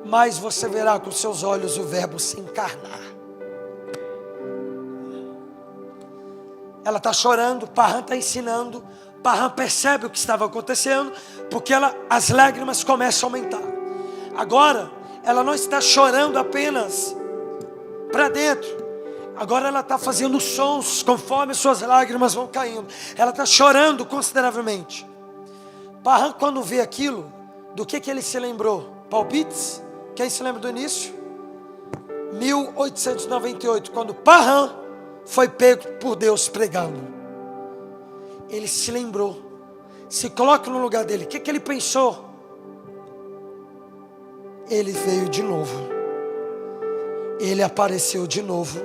mais você verá com seus olhos o verbo se encarnar. Ela está chorando, Parham está ensinando, Parham percebe o que estava acontecendo, porque as lágrimas começam a aumentar. Agora, ela não está chorando apenas para dentro, agora ela está fazendo sons conforme suas lágrimas vão caindo. Ela está chorando consideravelmente. Parham, quando vê aquilo, do que ele se lembrou? Palpites? Quem se lembra do início? 1898, quando Parham foi pego por Deus pregando. Ele se lembrou. Se coloca no lugar dele. O que ele pensou? Ele veio de novo. Ele apareceu de novo.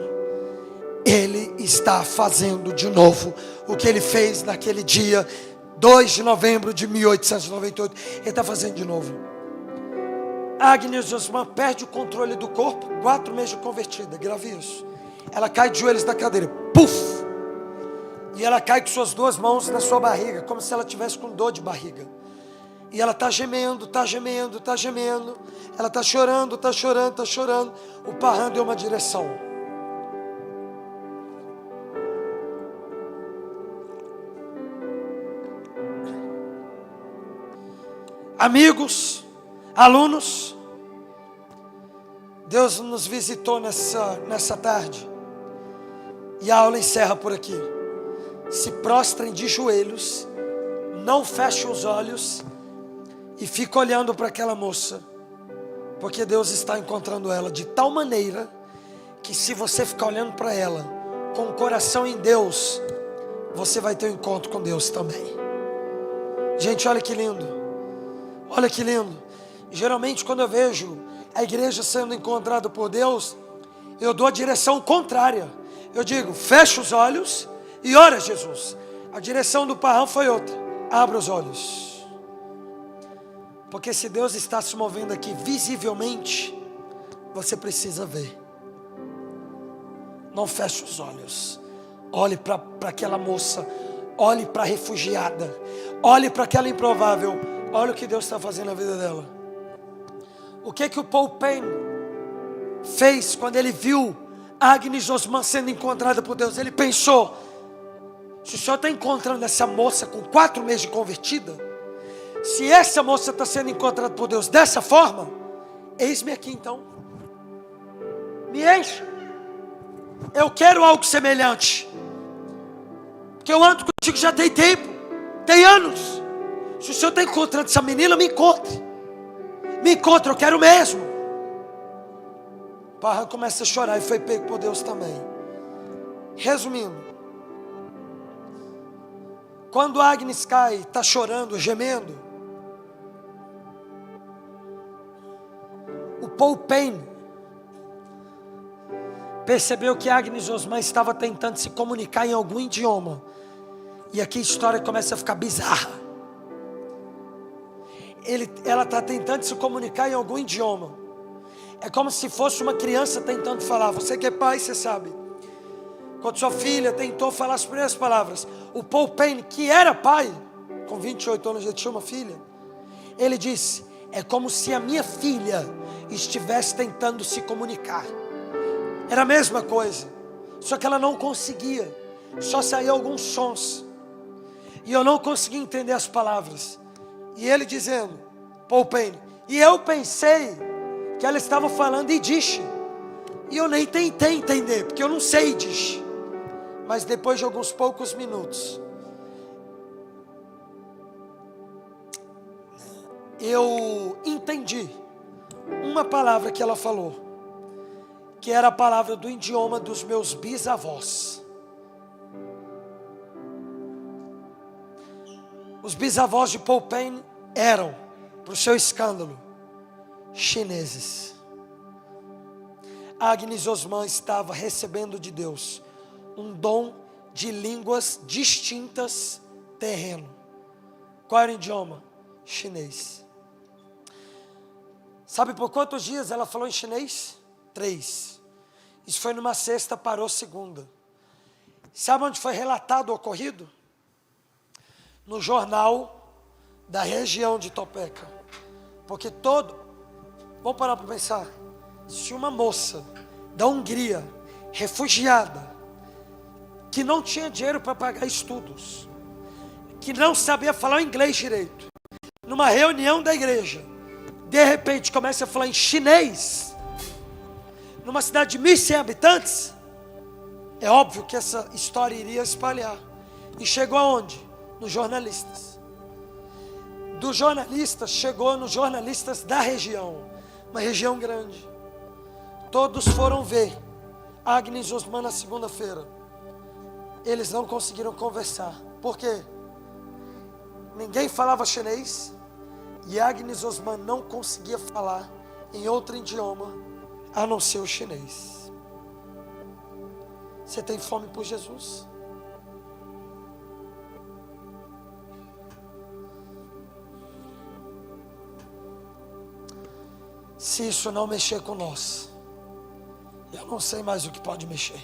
Ele está fazendo de novo o que ele fez naquele dia 2 de novembro de 1898, ele está fazendo de novo. Agnes Osman perde o controle do corpo, 4 meses de convertida, grave isso. Ela cai de joelhos da cadeira, puf! E ela cai com suas 2 mãos na sua barriga, como se ela estivesse com dor de barriga. E ela está gemendo. Ela está chorando. O Parham deu uma direção. Amigos, alunos, Deus nos visitou nessa tarde. E a aula encerra por aqui. Se prostrem de joelhos, não fechem os olhos e fiquem olhando para aquela moça, porque Deus está encontrando ela de tal maneira que, se você ficar olhando para ela com o coração em Deus, você vai ter um encontro com Deus também. Gente, olha que lindo. Olha que lindo. Geralmente, quando eu vejo a igreja sendo encontrada por Deus, eu dou a direção contrária. Eu digo: fecha os olhos e ora a Jesus. A direção do Parham foi outra: abra os olhos. Porque se Deus está se movendo aqui visivelmente, você precisa ver. Não feche os olhos. Olhe para aquela moça. Olhe para a refugiada. Olhe para aquela improvável. Olha o que Deus está fazendo na vida dela. O que o Paul Payne fez quando ele viu Agnes Osman sendo encontrada por Deus? Ele pensou: se o Senhor está encontrando essa moça com 4 meses de convertida, se essa moça está sendo encontrada por Deus dessa forma, eis-me aqui então. Me encha. Eu quero algo semelhante. Porque eu ando contigo já tem tempo, tem anos. Se o Senhor está encontrando essa menina, me encontre. Me encontre, eu quero mesmo. Parham começa a chorar e foi pego por Deus também. Resumindo, quando Agnes cai, está chorando, gemendo, Paul Payne percebeu que Agnes Osman estava tentando se comunicar em algum idioma. E aqui a história começa a ficar bizarra. Ela está tentando se comunicar em algum idioma. É como se fosse uma criança tentando falar. Você que é pai, você sabe. Quando sua filha tentou falar as primeiras palavras, o Paul Payne, que era pai, com 28 anos já tinha uma filha, ele disse: é como se a minha filha estivesse tentando se comunicar. Era a mesma coisa, só que ela não conseguia, só saíam alguns sons, e eu não conseguia entender as palavras. E ele dizendo, Paul Payne, e eu pensei que ela estava falando Yiddish, e eu nem tentei entender, porque eu não sei Yiddish. Mas depois de alguns poucos minutos, eu entendi uma palavra que ela falou, que era a palavra do idioma dos meus bisavós. Os bisavós de Paul Payne eram, para o seu escândalo, chineses. Agnes Osman estava recebendo de Deus um dom de línguas distintas terreno. Qual era o idioma? Chinês. Sabe por quantos dias ela falou em chinês? 3. Isso foi numa sexta, parou segunda. Sabe onde foi relatado o ocorrido? No jornal da região de Topeka. Porque vamos parar para pensar. Se uma moça da Hungria, refugiada, que não tinha dinheiro para pagar estudos, que não sabia falar inglês direito, numa reunião da igreja, de repente começa a falar em chinês, numa cidade de 1.100 habitantes, é óbvio que essa história iria espalhar. E chegou aonde? Nos jornalistas. Dos jornalistas, chegou nos jornalistas da região, uma região grande. Todos foram ver Agnes Osman na segunda-feira. Eles não conseguiram conversar. Por quê? Ninguém falava chinês, e Agnes Osman não conseguia falar em outro idioma a não ser o chinês. Você tem fome por Jesus? Se isso não mexer com nós, eu não sei mais o que pode mexer.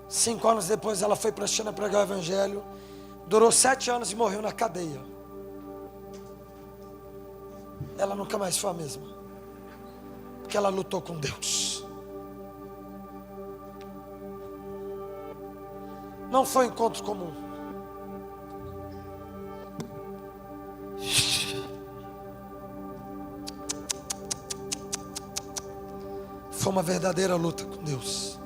Cinco anos depois ela foi para a China pregar o evangelho. Durou 7 anos e morreu na cadeia. Ela nunca mais foi a mesma, porque ela lutou com Deus. Não foi um encontro comum. Foi uma verdadeira luta com Deus.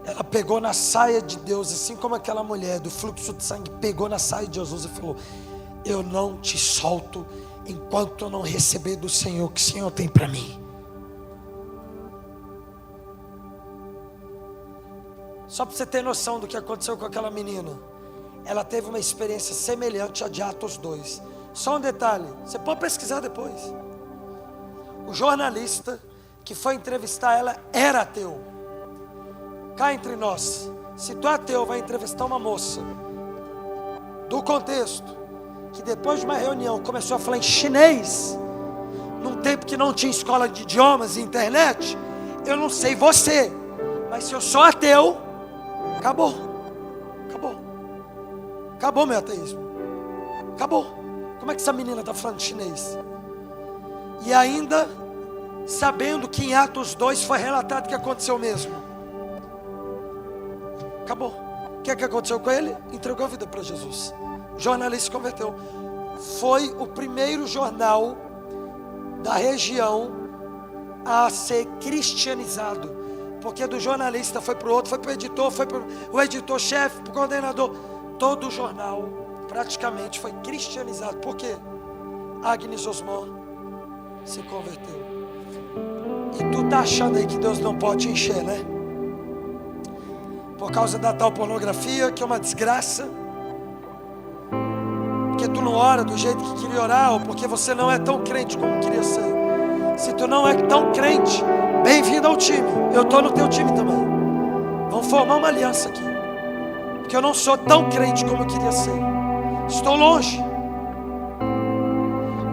Ela pegou na saia de Deus, assim como aquela mulher do fluxo de sangue pegou na saia de Jesus e falou: eu não te solto enquanto eu não receber do Senhor o que o Senhor tem para mim. Só para você ter noção do que aconteceu com aquela menina, ela teve uma experiência semelhante à de Atos 2. Só um detalhe, você pode pesquisar depois. O jornalista que foi entrevistar ela era ateu. Cá entre nós, se tu é ateu, vai entrevistar uma moça do contexto, que depois de uma reunião começou a falar em chinês, num tempo que não tinha escola de idiomas e internet, eu não sei você, mas se eu sou ateu, acabou, acabou meu ateísmo, acabou. Como é que essa menina está falando chinês? E ainda sabendo que em Atos 2 foi relatado que aconteceu mesmo. Acabou. O que aconteceu com ele? Entregou a vida para Jesus. O jornalista se converteu. Foi o primeiro jornal da região a ser cristianizado. Porque do jornalista foi para o outro, foi para o editor, foi para o editor-chefe, para o coordenador. Todo o jornal praticamente foi cristianizado. Por quê? Agnes Osman se converteu. E tu tá achando aí que Deus não pode te encher, né? Por causa da tal pornografia, que é uma desgraça. porque tu não ora do jeito que queria orar, ou porque você não é tão crente como queria ser. Se tu não é tão crente, bem-vindo ao time. Eu estou no teu time também. Vamos formar uma aliança aqui, porque eu não sou tão crente como eu queria ser. Estou longe.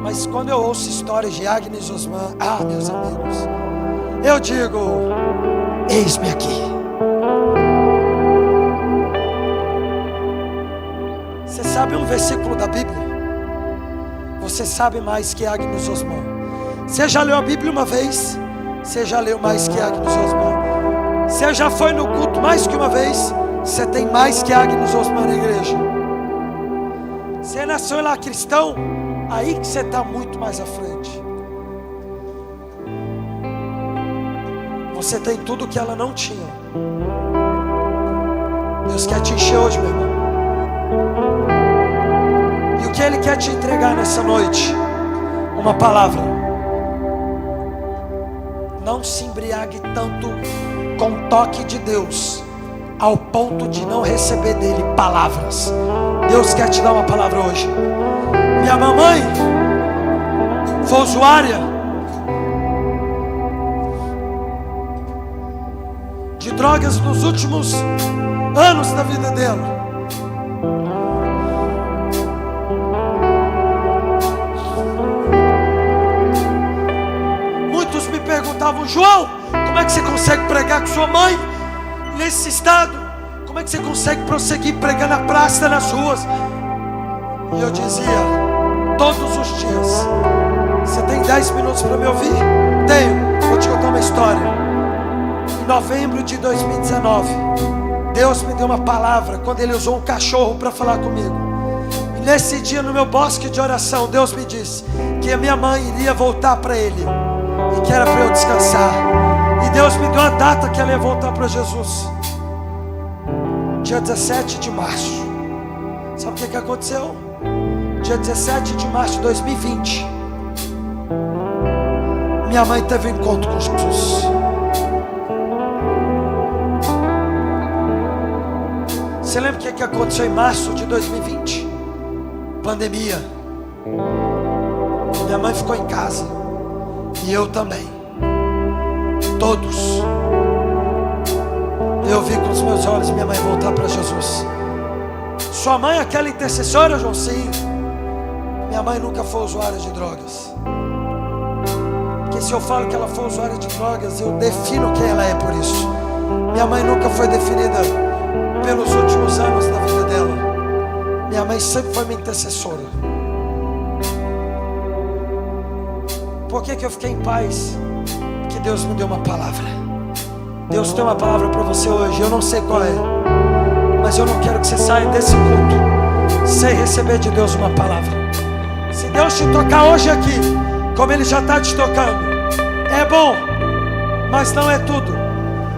Mas quando eu ouço histórias de Agnes Osman, meus amigos, eu digo: eis-me aqui. Você sabe um versículo da Bíblia? Você sabe mais que Agnes Osman. Você já leu a Bíblia uma vez? Você já leu mais que Agnes Osman. Você já foi no culto mais que uma vez? Você tem mais que Agnes Osman na igreja. Você nasceu lá cristão? Aí que você está muito mais à frente. Você tem tudo que ela não tinha. Deus quer te encher hoje, meu irmão. E o que Ele quer te entregar nessa noite? Uma palavra. Não se embriague tanto com o toque de Deus, ao ponto de não receber dele palavras. Deus quer te dar uma palavra hoje. Minha mamãe foi usuária de drogas nos últimos anos da vida dela. Muitos me perguntavam: João, como é que você consegue pregar com sua mãe nesse estado? Como é que você consegue prosseguir pregando na praça, nas ruas? E eu dizia: todos os dias. Você tem 10 minutos para me ouvir? Tenho. Vou te contar uma história. Em novembro de 2019, Deus me deu uma palavra quando Ele usou um cachorro para falar comigo. E nesse dia, no meu bosque de oração, Deus me disse que a minha mãe iria voltar para Ele e que era para eu descansar. E Deus me deu a data que ela ia voltar para Jesus. Dia 17 de março. Sabe o que aconteceu? Dia 17 de março de 2020, minha mãe teve um encontro com Jesus. Você lembra o que aconteceu em março de 2020? Pandemia. Minha mãe ficou em casa. E eu também. Todos. Eu vi com os meus olhos minha mãe voltar para Jesus. Sua mãe é aquela intercessora, João? Sim. Minha mãe nunca foi usuária de drogas. Porque se eu falo que ela foi usuária de drogas, eu defino quem ela é por isso. Minha mãe nunca foi definida pelos últimos anos da vida dela. Minha mãe sempre foi minha intercessora. Por que eu fiquei em paz? Porque Deus me deu uma palavra. Deus tem uma palavra para você hoje. Eu não sei qual é, mas eu não quero que você saia desse culto sem receber de Deus uma palavra. Se Deus te tocar hoje aqui, como Ele já está te tocando, é bom, mas não é tudo,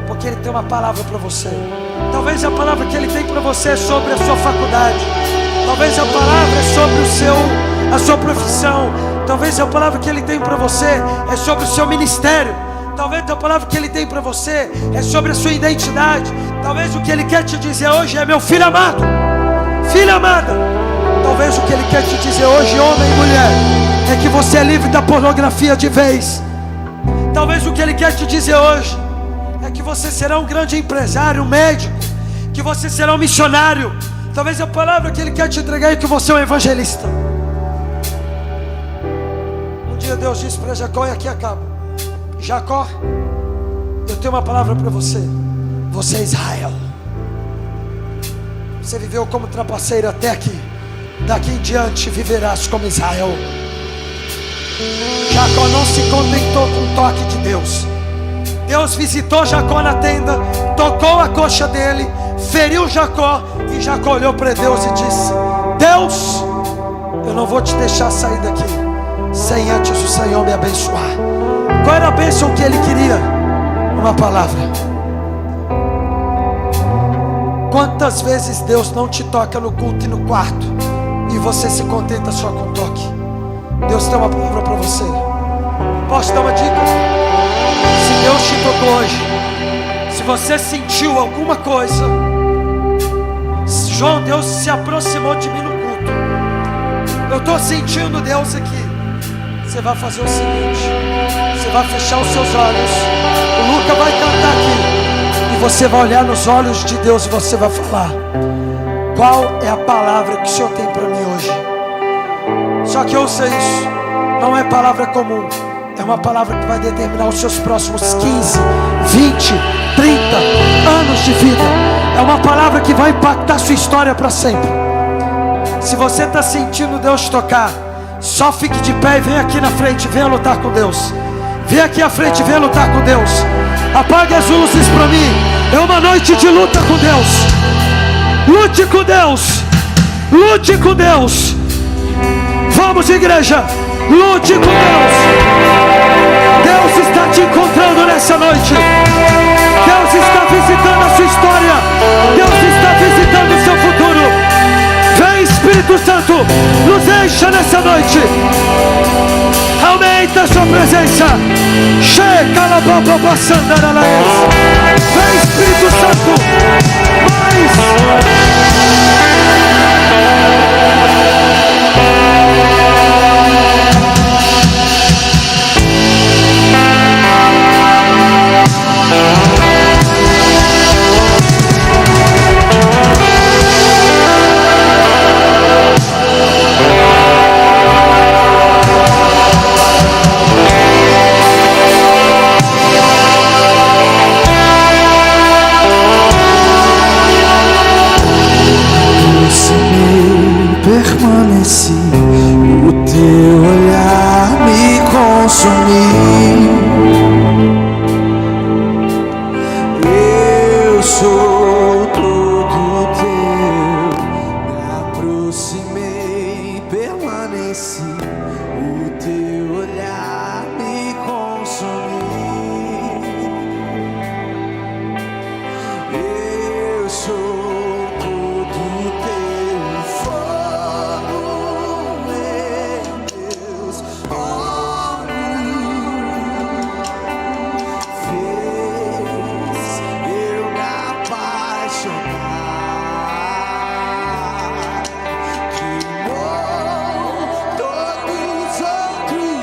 porque Ele tem uma palavra para você. Talvez a palavra que Ele tem para você é sobre a sua faculdade. Talvez a palavra é sobre a sua profissão. Talvez a palavra que Ele tem para você é sobre o seu ministério. Talvez a palavra que Ele tem para você é sobre a sua identidade. Talvez o que Ele quer te dizer hoje é: meu filho amado, filha amada. Talvez o que Ele quer te dizer hoje, homem e mulher, é que você é livre da pornografia de vez. Talvez o que Ele quer te dizer hoje é que você será um grande empresário, um médico, que você será um missionário. Talvez a palavra que Ele quer te entregar é que você é um evangelista. Um dia Deus disse para Jacó, e aqui acaba: Jacó, eu tenho uma palavra para você. Você é Israel. Você viveu como trapaceiro até aqui. Daqui em diante viverás como Israel. Jacó não se contentou com o toque de Deus. Deus visitou Jacó na tenda, tocou a coxa dele, feriu Jacó, e Jacó olhou para Deus e disse: Deus, eu não vou te deixar sair daqui sem antes o Senhor me abençoar. Qual era a bênção que ele queria? Uma palavra. Quantas vezes Deus não te toca no culto e no quarto e você se contenta só com toque? Deus tem uma palavra para você. Posso dar uma dica? Se Deus te tocou hoje, se você sentiu alguma coisa, João, Deus se aproximou de mim no culto, Eu estou sentindo Deus aqui. Você vai fazer o seguinte: você vai fechar os seus olhos. O Luca vai cantar aqui. E você vai olhar nos olhos de Deus e você vai falar: qual é a palavra que o Senhor tem para mim hoje? Só que ouça isso. Não é palavra comum. É uma palavra que vai determinar os seus próximos 15, 20, 30 anos de vida. É uma palavra que vai impactar a sua história para sempre. Se você está sentindo Deus tocar, só fique de pé e vem aqui na frente. Venha lutar com Deus. Vem aqui à frente, venha lutar com Deus. Apague as luzes para mim. É uma noite de luta com Deus. Lute com Deus. Lute com Deus. Vamos, igreja. Lute com Deus. Deus está te encontrando nessa noite. Deus está visitando a sua história. Deus está visitando o seu futuro. Vem, Espírito Santo, nos encha nessa noite. Aumenta a sua presença. Vem, Espírito Santo. Mais. Permaneci, o teu olhar me consumiu. Eu sou todo teu, me aproximei, permaneci, o teu olhar me consumiu. Eu sou todos outros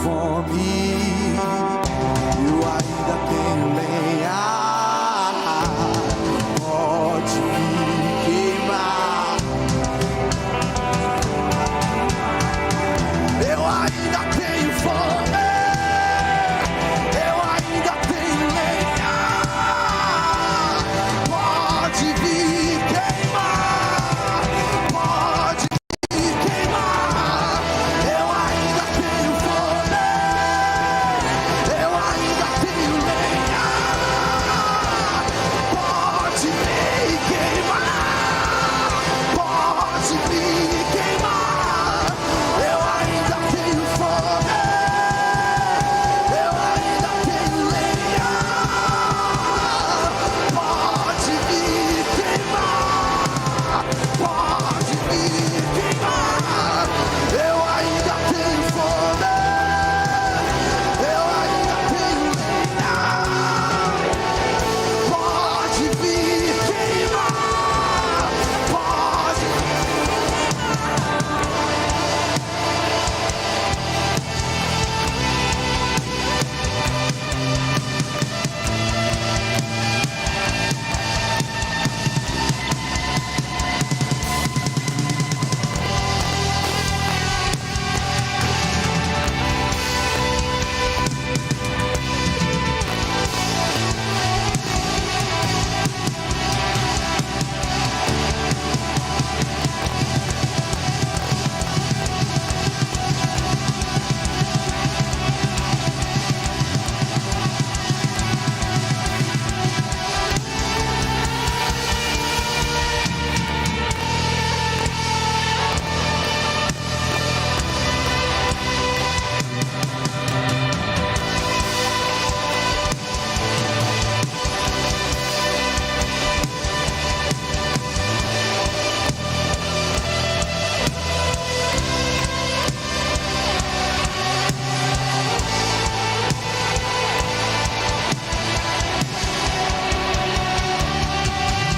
fome, eu ainda tenho lenha. Pode me queimar. Eu ainda tenho fome, eu ainda tenho lenha. Pode me queimar, pode me queimar. Eu ainda tenho fome, eu ainda tenho lenha. Pode me queimar, pode me queimar. Eu ainda tenho fome, eu ainda tenho lenha. Pode me queimar, pode me queimar. Eu ainda tenho fome, eu ainda tenho lenha. Pode me queimar, pode.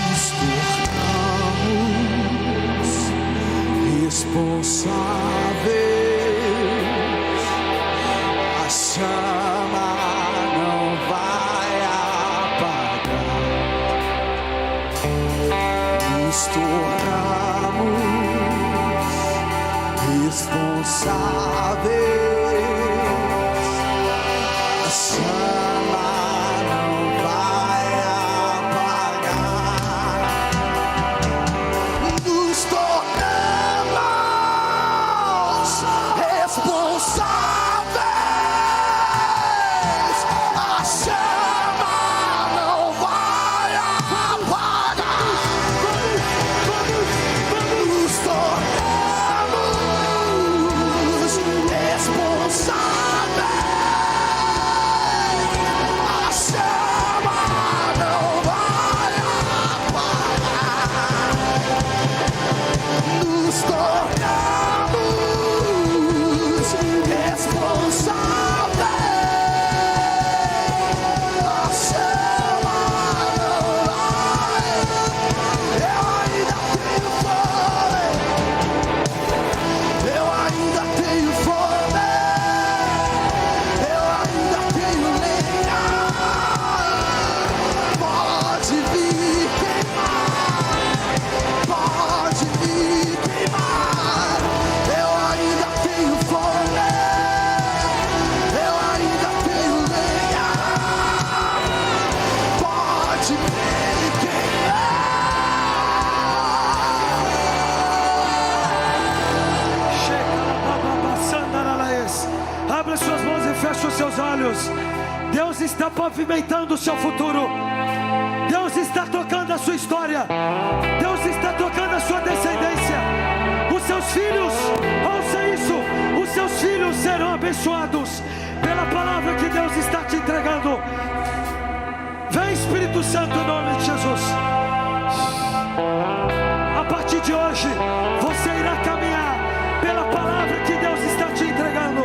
Nos tornamos responsáveis. A chama não vai apagar. Nos tornamos responsáveis. A chama não vai apagar. Nos tornamos responsáveis. A chama não vai apagar. Nos tornamos responsáveis. A chama não vai apagar. Nos tornamos responsáveis. A chama não vai. Eu ainda tenho fome, eu ainda tenho fome, eu ainda tenho lenha. Pode me queimar, pode me queimar. Eu ainda tenho fome, eu ainda tenho lenha. Pode me queimar. Abra suas mãos e feche os seus olhos. Deus está pavimentando o seu futuro. Deus está tocando a sua história. Deus está tocando a sua descendência. Os seus filhos, ouça isso, os seus filhos serão abençoados pela palavra que Deus está te entregando. Vem, Espírito Santo, em nome de Jesus. A partir de hoje, você irá caminhar pela palavra que Deus está te entregando.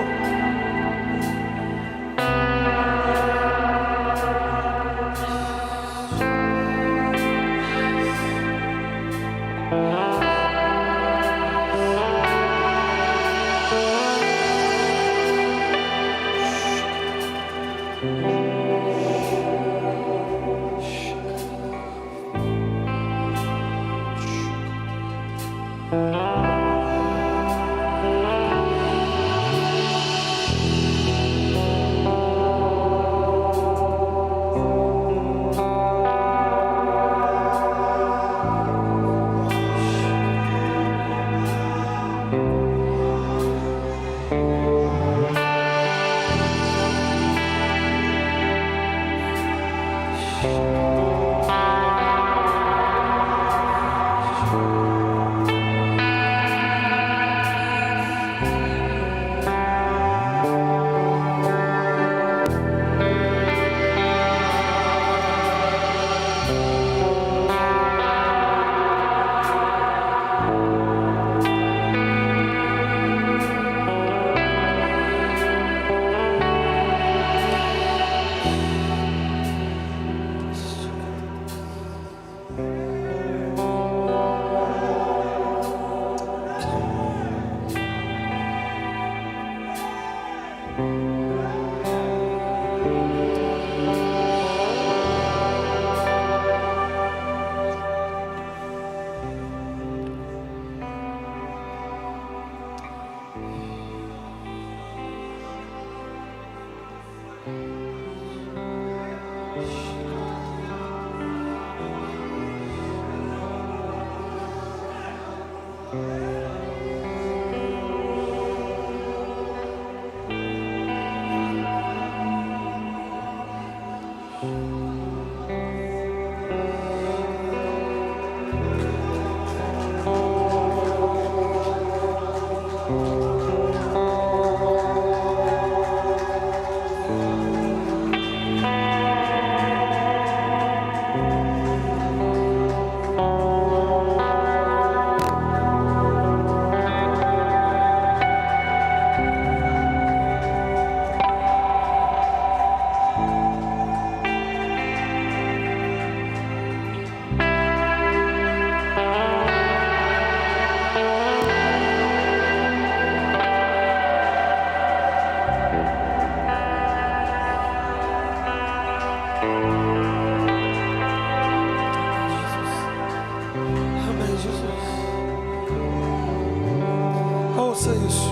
Ouça isso.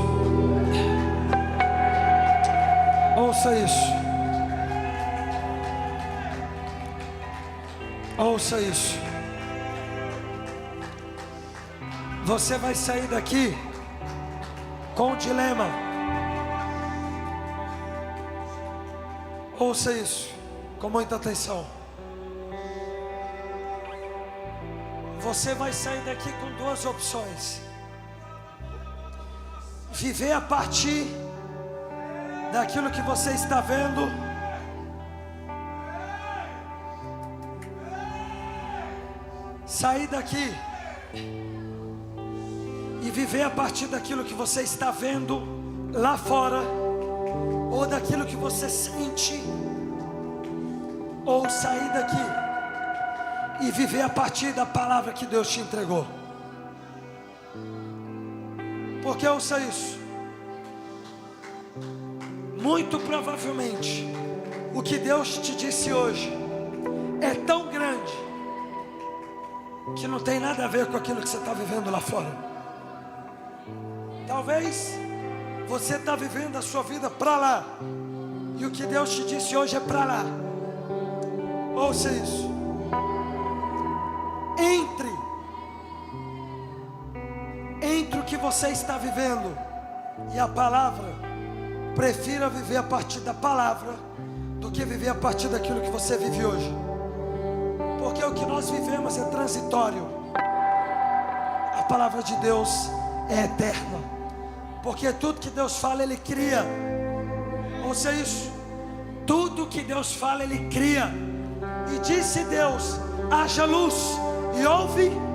Ouça isso. Ouça isso. Você vai sair daqui com um dilema. Ouça isso com muita atenção. Você vai sair daqui com duas opções: viver a partir daquilo que você está vendo, sair daqui e viver a partir daquilo que você está vendo lá fora, ou daquilo que você sente, ou sair daqui e viver a partir da palavra que Deus te entregou. Porque ouça isso, muito provavelmente o que Deus te disse hoje é tão grande que não tem nada a ver com aquilo que você está vivendo lá fora. Talvez você está vivendo a sua vida para lá, e o que Deus te disse hoje é para lá. Ouça isso. Entre o que você está vivendo e a palavra, prefira viver a partir da palavra do que viver a partir daquilo que você vive hoje. Porque o que nós vivemos é transitório. A palavra de Deus é eterna. Porque tudo que Deus fala, Ele cria. Ouça isso. Tudo que Deus fala, Ele cria. E disse Deus: haja luz, e houve.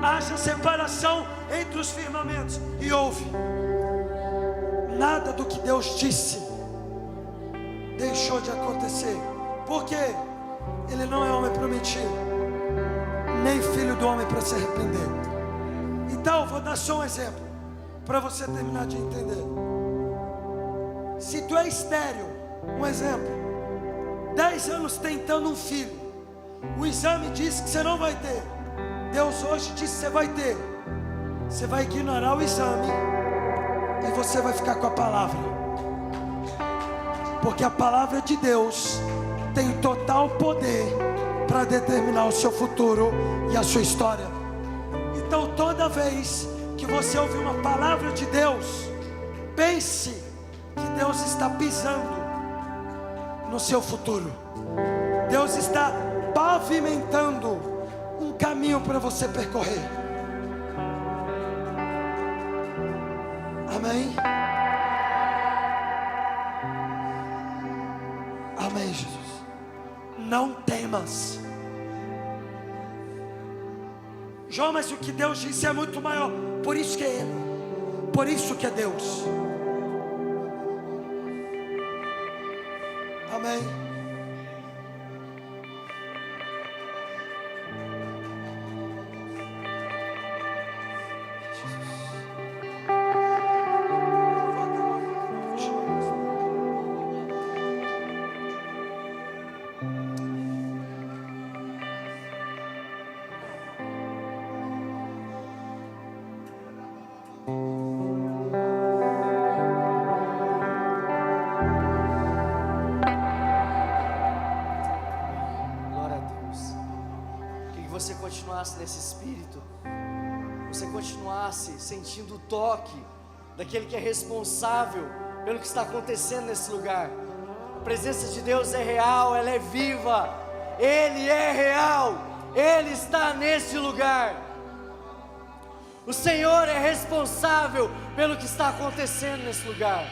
Haja separação entre os firmamentos, e houve. Nada do que Deus disse deixou de acontecer. Porque Ele não é homem para mentir, nem filho do homem para se arrepender. Então, vou dar só um exemplo para você terminar de entender. Se tu é estéril, um exemplo, 10 anos tentando um filho, o exame diz que você não vai ter. Deus hoje disse que você vai ter. Você vai ignorar o exame e você vai ficar com a palavra. Porque a palavra de Deus tem total poder para determinar o seu futuro e a sua história. Então toda vez que você ouvir uma palavra de Deus, pense que Deus está pisando no seu futuro. Deus está pavimentando um caminho para você percorrer. Amém? Amém, Jesus. Não temas. João, mas o que Deus disse é muito maior. Por isso que é Ele. Por isso que é Deus. Amém. Você continuasse nesse espírito, você continuasse sentindo o toque daquele que é responsável pelo que está acontecendo nesse lugar. A presença de Deus é real, ela é viva, Ele é real, Ele está nesse lugar. O Senhor é responsável pelo que está acontecendo nesse lugar.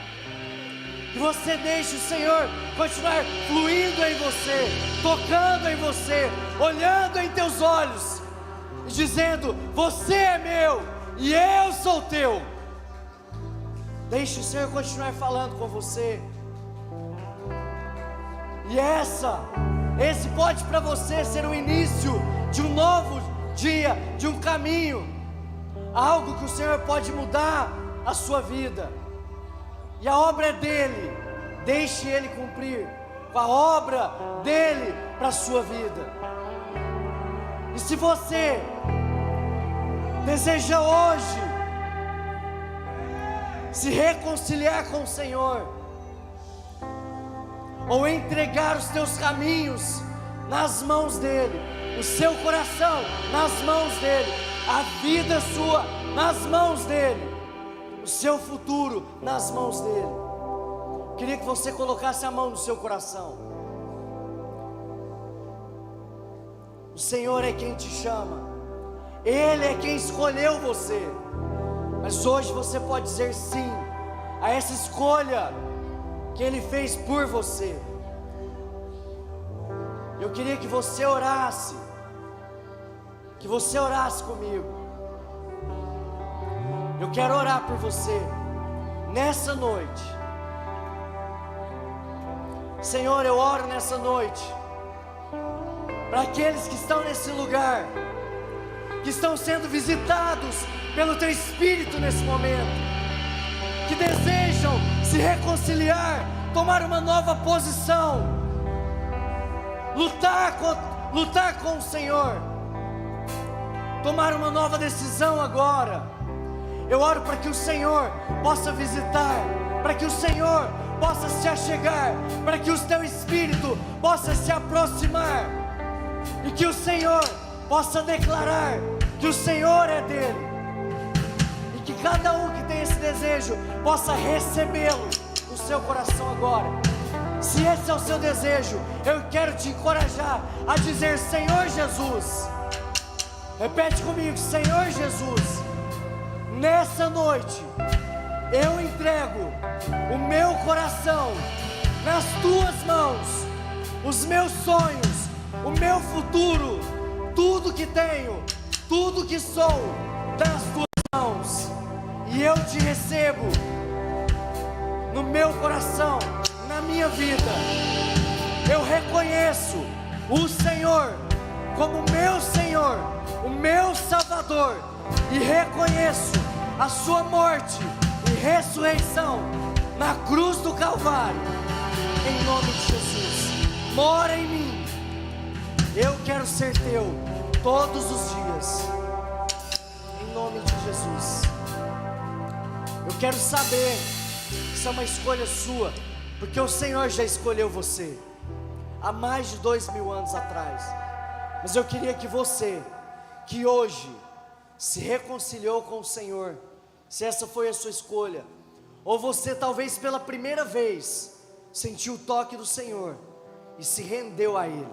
Que você deixe o Senhor continuar fluindo em você, tocando em você, olhando em teus olhos e dizendo: você é meu e eu sou teu. Deixe o Senhor continuar falando com você. E esse pode para você ser o início de um novo dia, de um caminho, algo que o Senhor pode mudar a sua vida. E a obra é dele, deixe ele cumprir com a obra dele para a sua vida. E se você deseja hoje se reconciliar com o Senhor, ou entregar os teus caminhos nas mãos dele, o seu coração nas mãos dele, a vida sua nas mãos dele, o seu futuro nas mãos dele, queria que você colocasse a mão no seu coração. O Senhor é quem te chama, Ele é quem escolheu você, mas hoje você pode dizer sim a essa escolha que Ele fez por você. Eu queria que você orasse comigo. Eu quero orar por você nessa noite. Senhor, eu oro nessa noite para aqueles que estão nesse lugar, que estão sendo visitados pelo Teu Espírito nesse momento, que desejam se reconciliar, tomar uma nova posição, lutar com o Senhor, tomar uma nova decisão agora. Eu oro para que o Senhor possa visitar, para que o Senhor possa se achegar, para que o Teu Espírito possa se aproximar, e que o Senhor possa declarar que o Senhor é dele, e que cada um que tem esse desejo possa recebê-lo no seu coração agora. Se esse é o seu desejo, eu quero te encorajar a dizer: Senhor Jesus, repete comigo: Senhor Jesus, nessa noite eu entrego o meu coração nas Tuas mãos, os meus sonhos, o meu futuro, tudo que tenho, tudo que sou, das Tuas mãos, e eu te recebo no meu coração, na minha vida. Eu reconheço o Senhor como meu Senhor, o meu Salvador, e reconheço a sua morte e ressurreição na cruz do Calvário. Em nome de Jesus, mora em mim. Eu quero ser teu todos os dias. Em nome de Jesus. Eu quero saber se é uma escolha sua, porque o Senhor já escolheu você há mais de 2000 anos atrás. Mas eu queria que você, que hoje se reconciliou com o Senhor, se essa foi a sua escolha, ou você talvez pela primeira vez sentiu o toque do Senhor e se rendeu a Ele,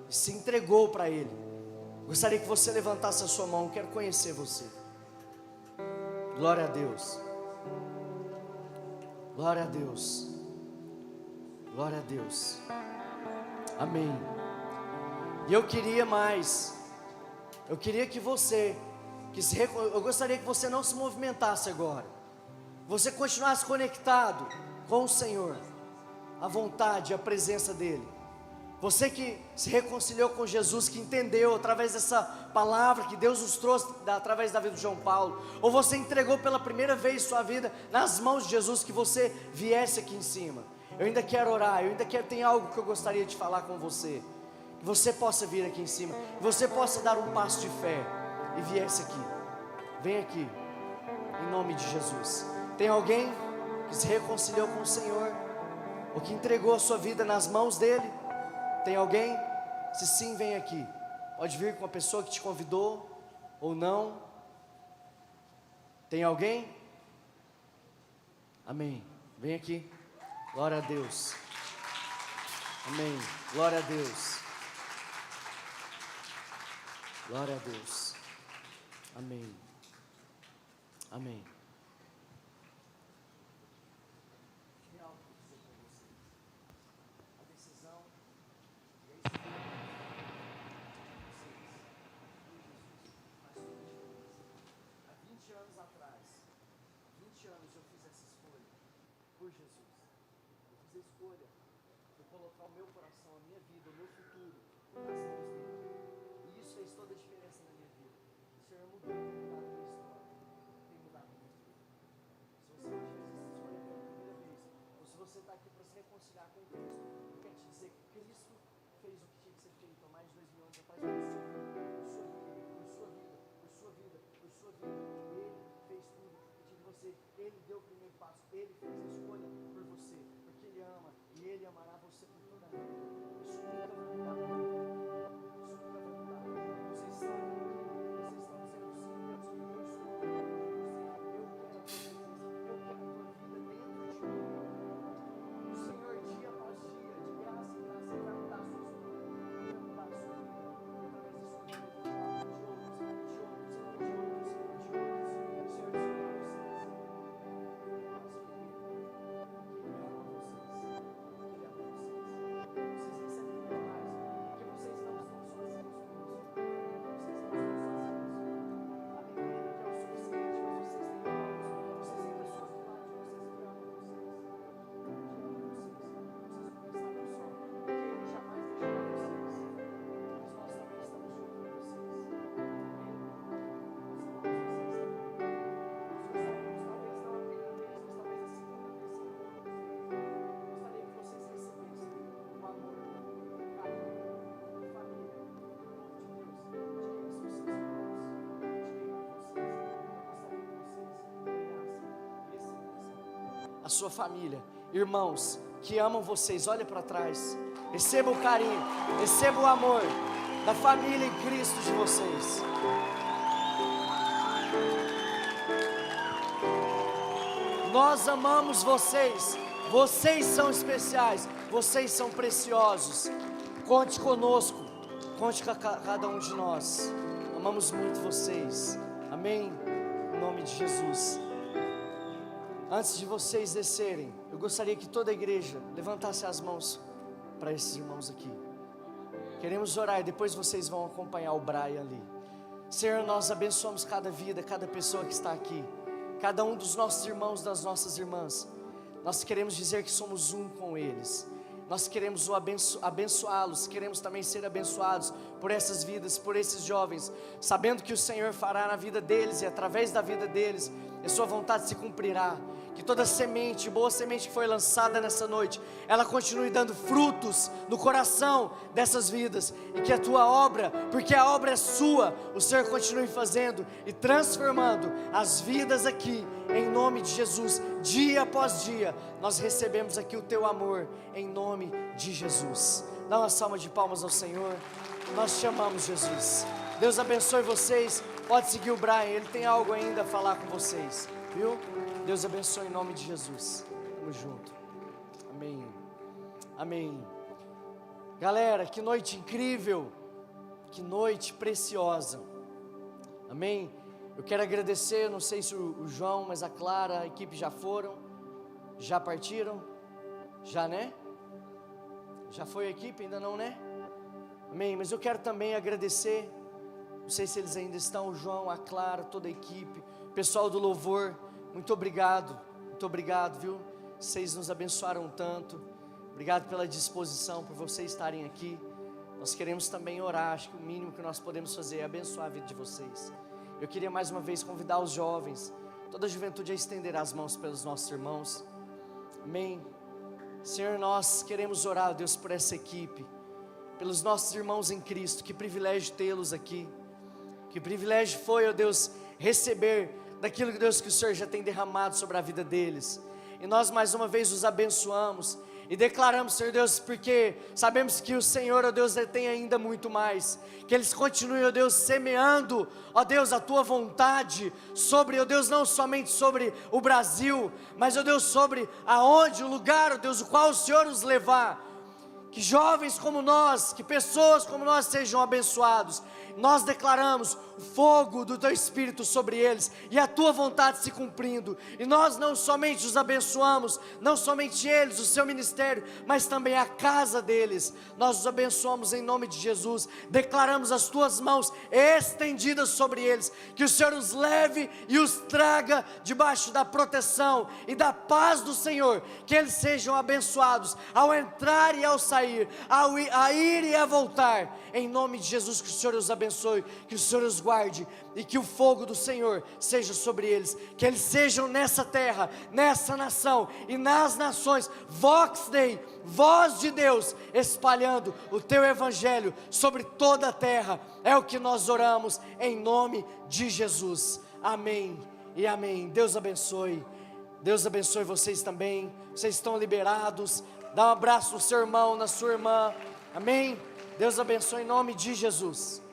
e se entregou para Ele, gostaria que você levantasse a sua mão. Eu quero conhecer você. Glória a Deus. Glória a Deus. Glória a Deus. Amém. E eu queria mais. Eu queria que você, eu gostaria que você não se movimentasse agora. Você continuasse conectado com o Senhor, a vontade, a presença dEle. Você que se reconciliou com Jesus, que entendeu através dessa palavra que Deus nos trouxe através da vida de João Paulo, ou você entregou pela primeira vez sua vida nas mãos de Jesus, que você viesse aqui em cima. Eu ainda quero orar, tem algo que eu gostaria de falar com você, que você possa vir aqui em cima, que você possa dar um passo de fé e viesse aqui. Vem aqui, em nome de Jesus. Tem alguém que se reconciliou com o Senhor, ou que entregou a sua vida nas mãos dEle? Tem alguém? Se sim, vem aqui. Pode vir com a pessoa que te convidou, ou não. Tem alguém? Amém. Vem aqui. Glória a Deus. Amém. Glória a Deus. Glória a Deus. Amém. Amém. Colocar o meu coração, a minha vida, o meu futuro nas mãos dele, e isso fez toda a diferença na minha vida. O Senhor mudou, tem mudado a minha história, tem mudado a minha vida. Se você hoje fez essa escolha pela primeira vez, ou se você está aqui para se reconciliar com Cristo, eu quero te dizer que Cristo fez o que tinha que ser feito há mais de 2000 anos atrás por sua vida. Ele fez tudo que tinha de você, Ele deu o primeiro passo, Ele fez a escolha por você, porque Ele ama e Ele amará você por toda a vida. Isso nunca vai mudar. Isso nunca vai mudar. Vocês sabem que vocês estão dizendo sim, Deus, eu estou com você. Eu quero a tua vida dentro de mim. O Senhor, dia após dia, de graça em graça, Ele vai mudar a sua história. Ele vai mudar a sua vida. Através da escolha de outros. A sua família, irmãos que amam vocês, olha para trás, receba o carinho, receba o amor da família em Cristo de vocês. Nós amamos vocês, vocês são especiais, vocês são preciosos. Conte conosco, conte com cada um de nós. Amamos muito vocês, amém? Em nome de Jesus. Antes de vocês descerem, eu gostaria que toda a igreja levantasse as mãos para esses irmãos aqui. Queremos orar e depois vocês vão acompanhar o Brian ali. Senhor, nós abençoamos cada vida, cada pessoa que está aqui, cada um dos nossos irmãos, das nossas irmãs. Nós queremos dizer que somos um com eles. nós queremos abençoá-los, queremos também ser abençoados por essas vidas, por esses jovens, sabendo que o Senhor fará na vida deles e através da vida deles, a sua vontade se cumprirá. Que toda semente, boa semente que foi lançada nessa noite, ela continue dando frutos no coração dessas vidas, e que a tua obra, porque a obra é sua, o Senhor continue fazendo e transformando as vidas aqui, em nome de Jesus. Dia após dia, nós recebemos aqui o teu amor, em nome de Jesus. Dá uma salva de palmas ao Senhor. Nós te amamos, Jesus. Deus abençoe vocês. Pode seguir o Brian, ele tem algo ainda a falar com vocês, viu? Deus abençoe em nome de Jesus. Tamo junto. Amém. Amém. Galera, que noite incrível. Que noite preciosa. Amém. Eu quero agradecer, não sei se o João, mas a Clara, a equipe já foram. Já partiram? Já, né? Já foi a equipe? Ainda não, né? Amém. Mas eu quero também agradecer. Não sei se eles ainda estão, o João, a Clara, toda a equipe, pessoal do louvor. Muito obrigado, viu? Vocês nos abençoaram tanto. Obrigado pela disposição, por vocês estarem aqui. Nós queremos também orar, acho que o mínimo que nós podemos fazer é abençoar a vida de vocês. Eu queria mais uma vez convidar os jovens, toda a juventude a estender as mãos pelos nossos irmãos. Amém. Senhor, nós queremos orar, Deus, por essa equipe, pelos nossos irmãos em Cristo. Que privilégio tê-los aqui. Que privilégio foi, ó Deus, receber daquilo que Deus, que o Senhor já tem derramado sobre a vida deles, e nós mais uma vez os abençoamos, e declaramos, Senhor Deus, porque sabemos que o Senhor, ó Deus, tem ainda muito mais, que eles continuem, ó Deus, semeando, ó Deus, a Tua vontade, sobre, ó Deus, não somente sobre o Brasil, mas, ó Deus, sobre aonde, o lugar, ó Deus, o qual o Senhor os levar. Que jovens como nós, que pessoas como nós sejam abençoados. Nós declaramos o fogo do Teu Espírito sobre eles, e a Tua vontade se cumprindo, e nós não somente os abençoamos, não somente eles, o seu ministério, mas também a casa deles. Nós os abençoamos em nome de Jesus, declaramos as Tuas mãos estendidas sobre eles, que o Senhor os leve e os traga debaixo da proteção e da paz do Senhor, que eles sejam abençoados ao entrar e ao sair, a ir e a voltar, em nome de Jesus. Que o Senhor os abençoe, que o Senhor os guarde, e que o fogo do Senhor seja sobre eles, que eles sejam nessa terra, nessa nação e nas nações, Vox Dei, voz de Deus, espalhando o Teu Evangelho sobre toda a terra. É o que nós oramos em nome de Jesus. Amém e amém. Deus abençoe vocês também. Vocês estão liberados. Dá um abraço no seu irmão, na sua irmã. Amém. Deus abençoe em nome de Jesus.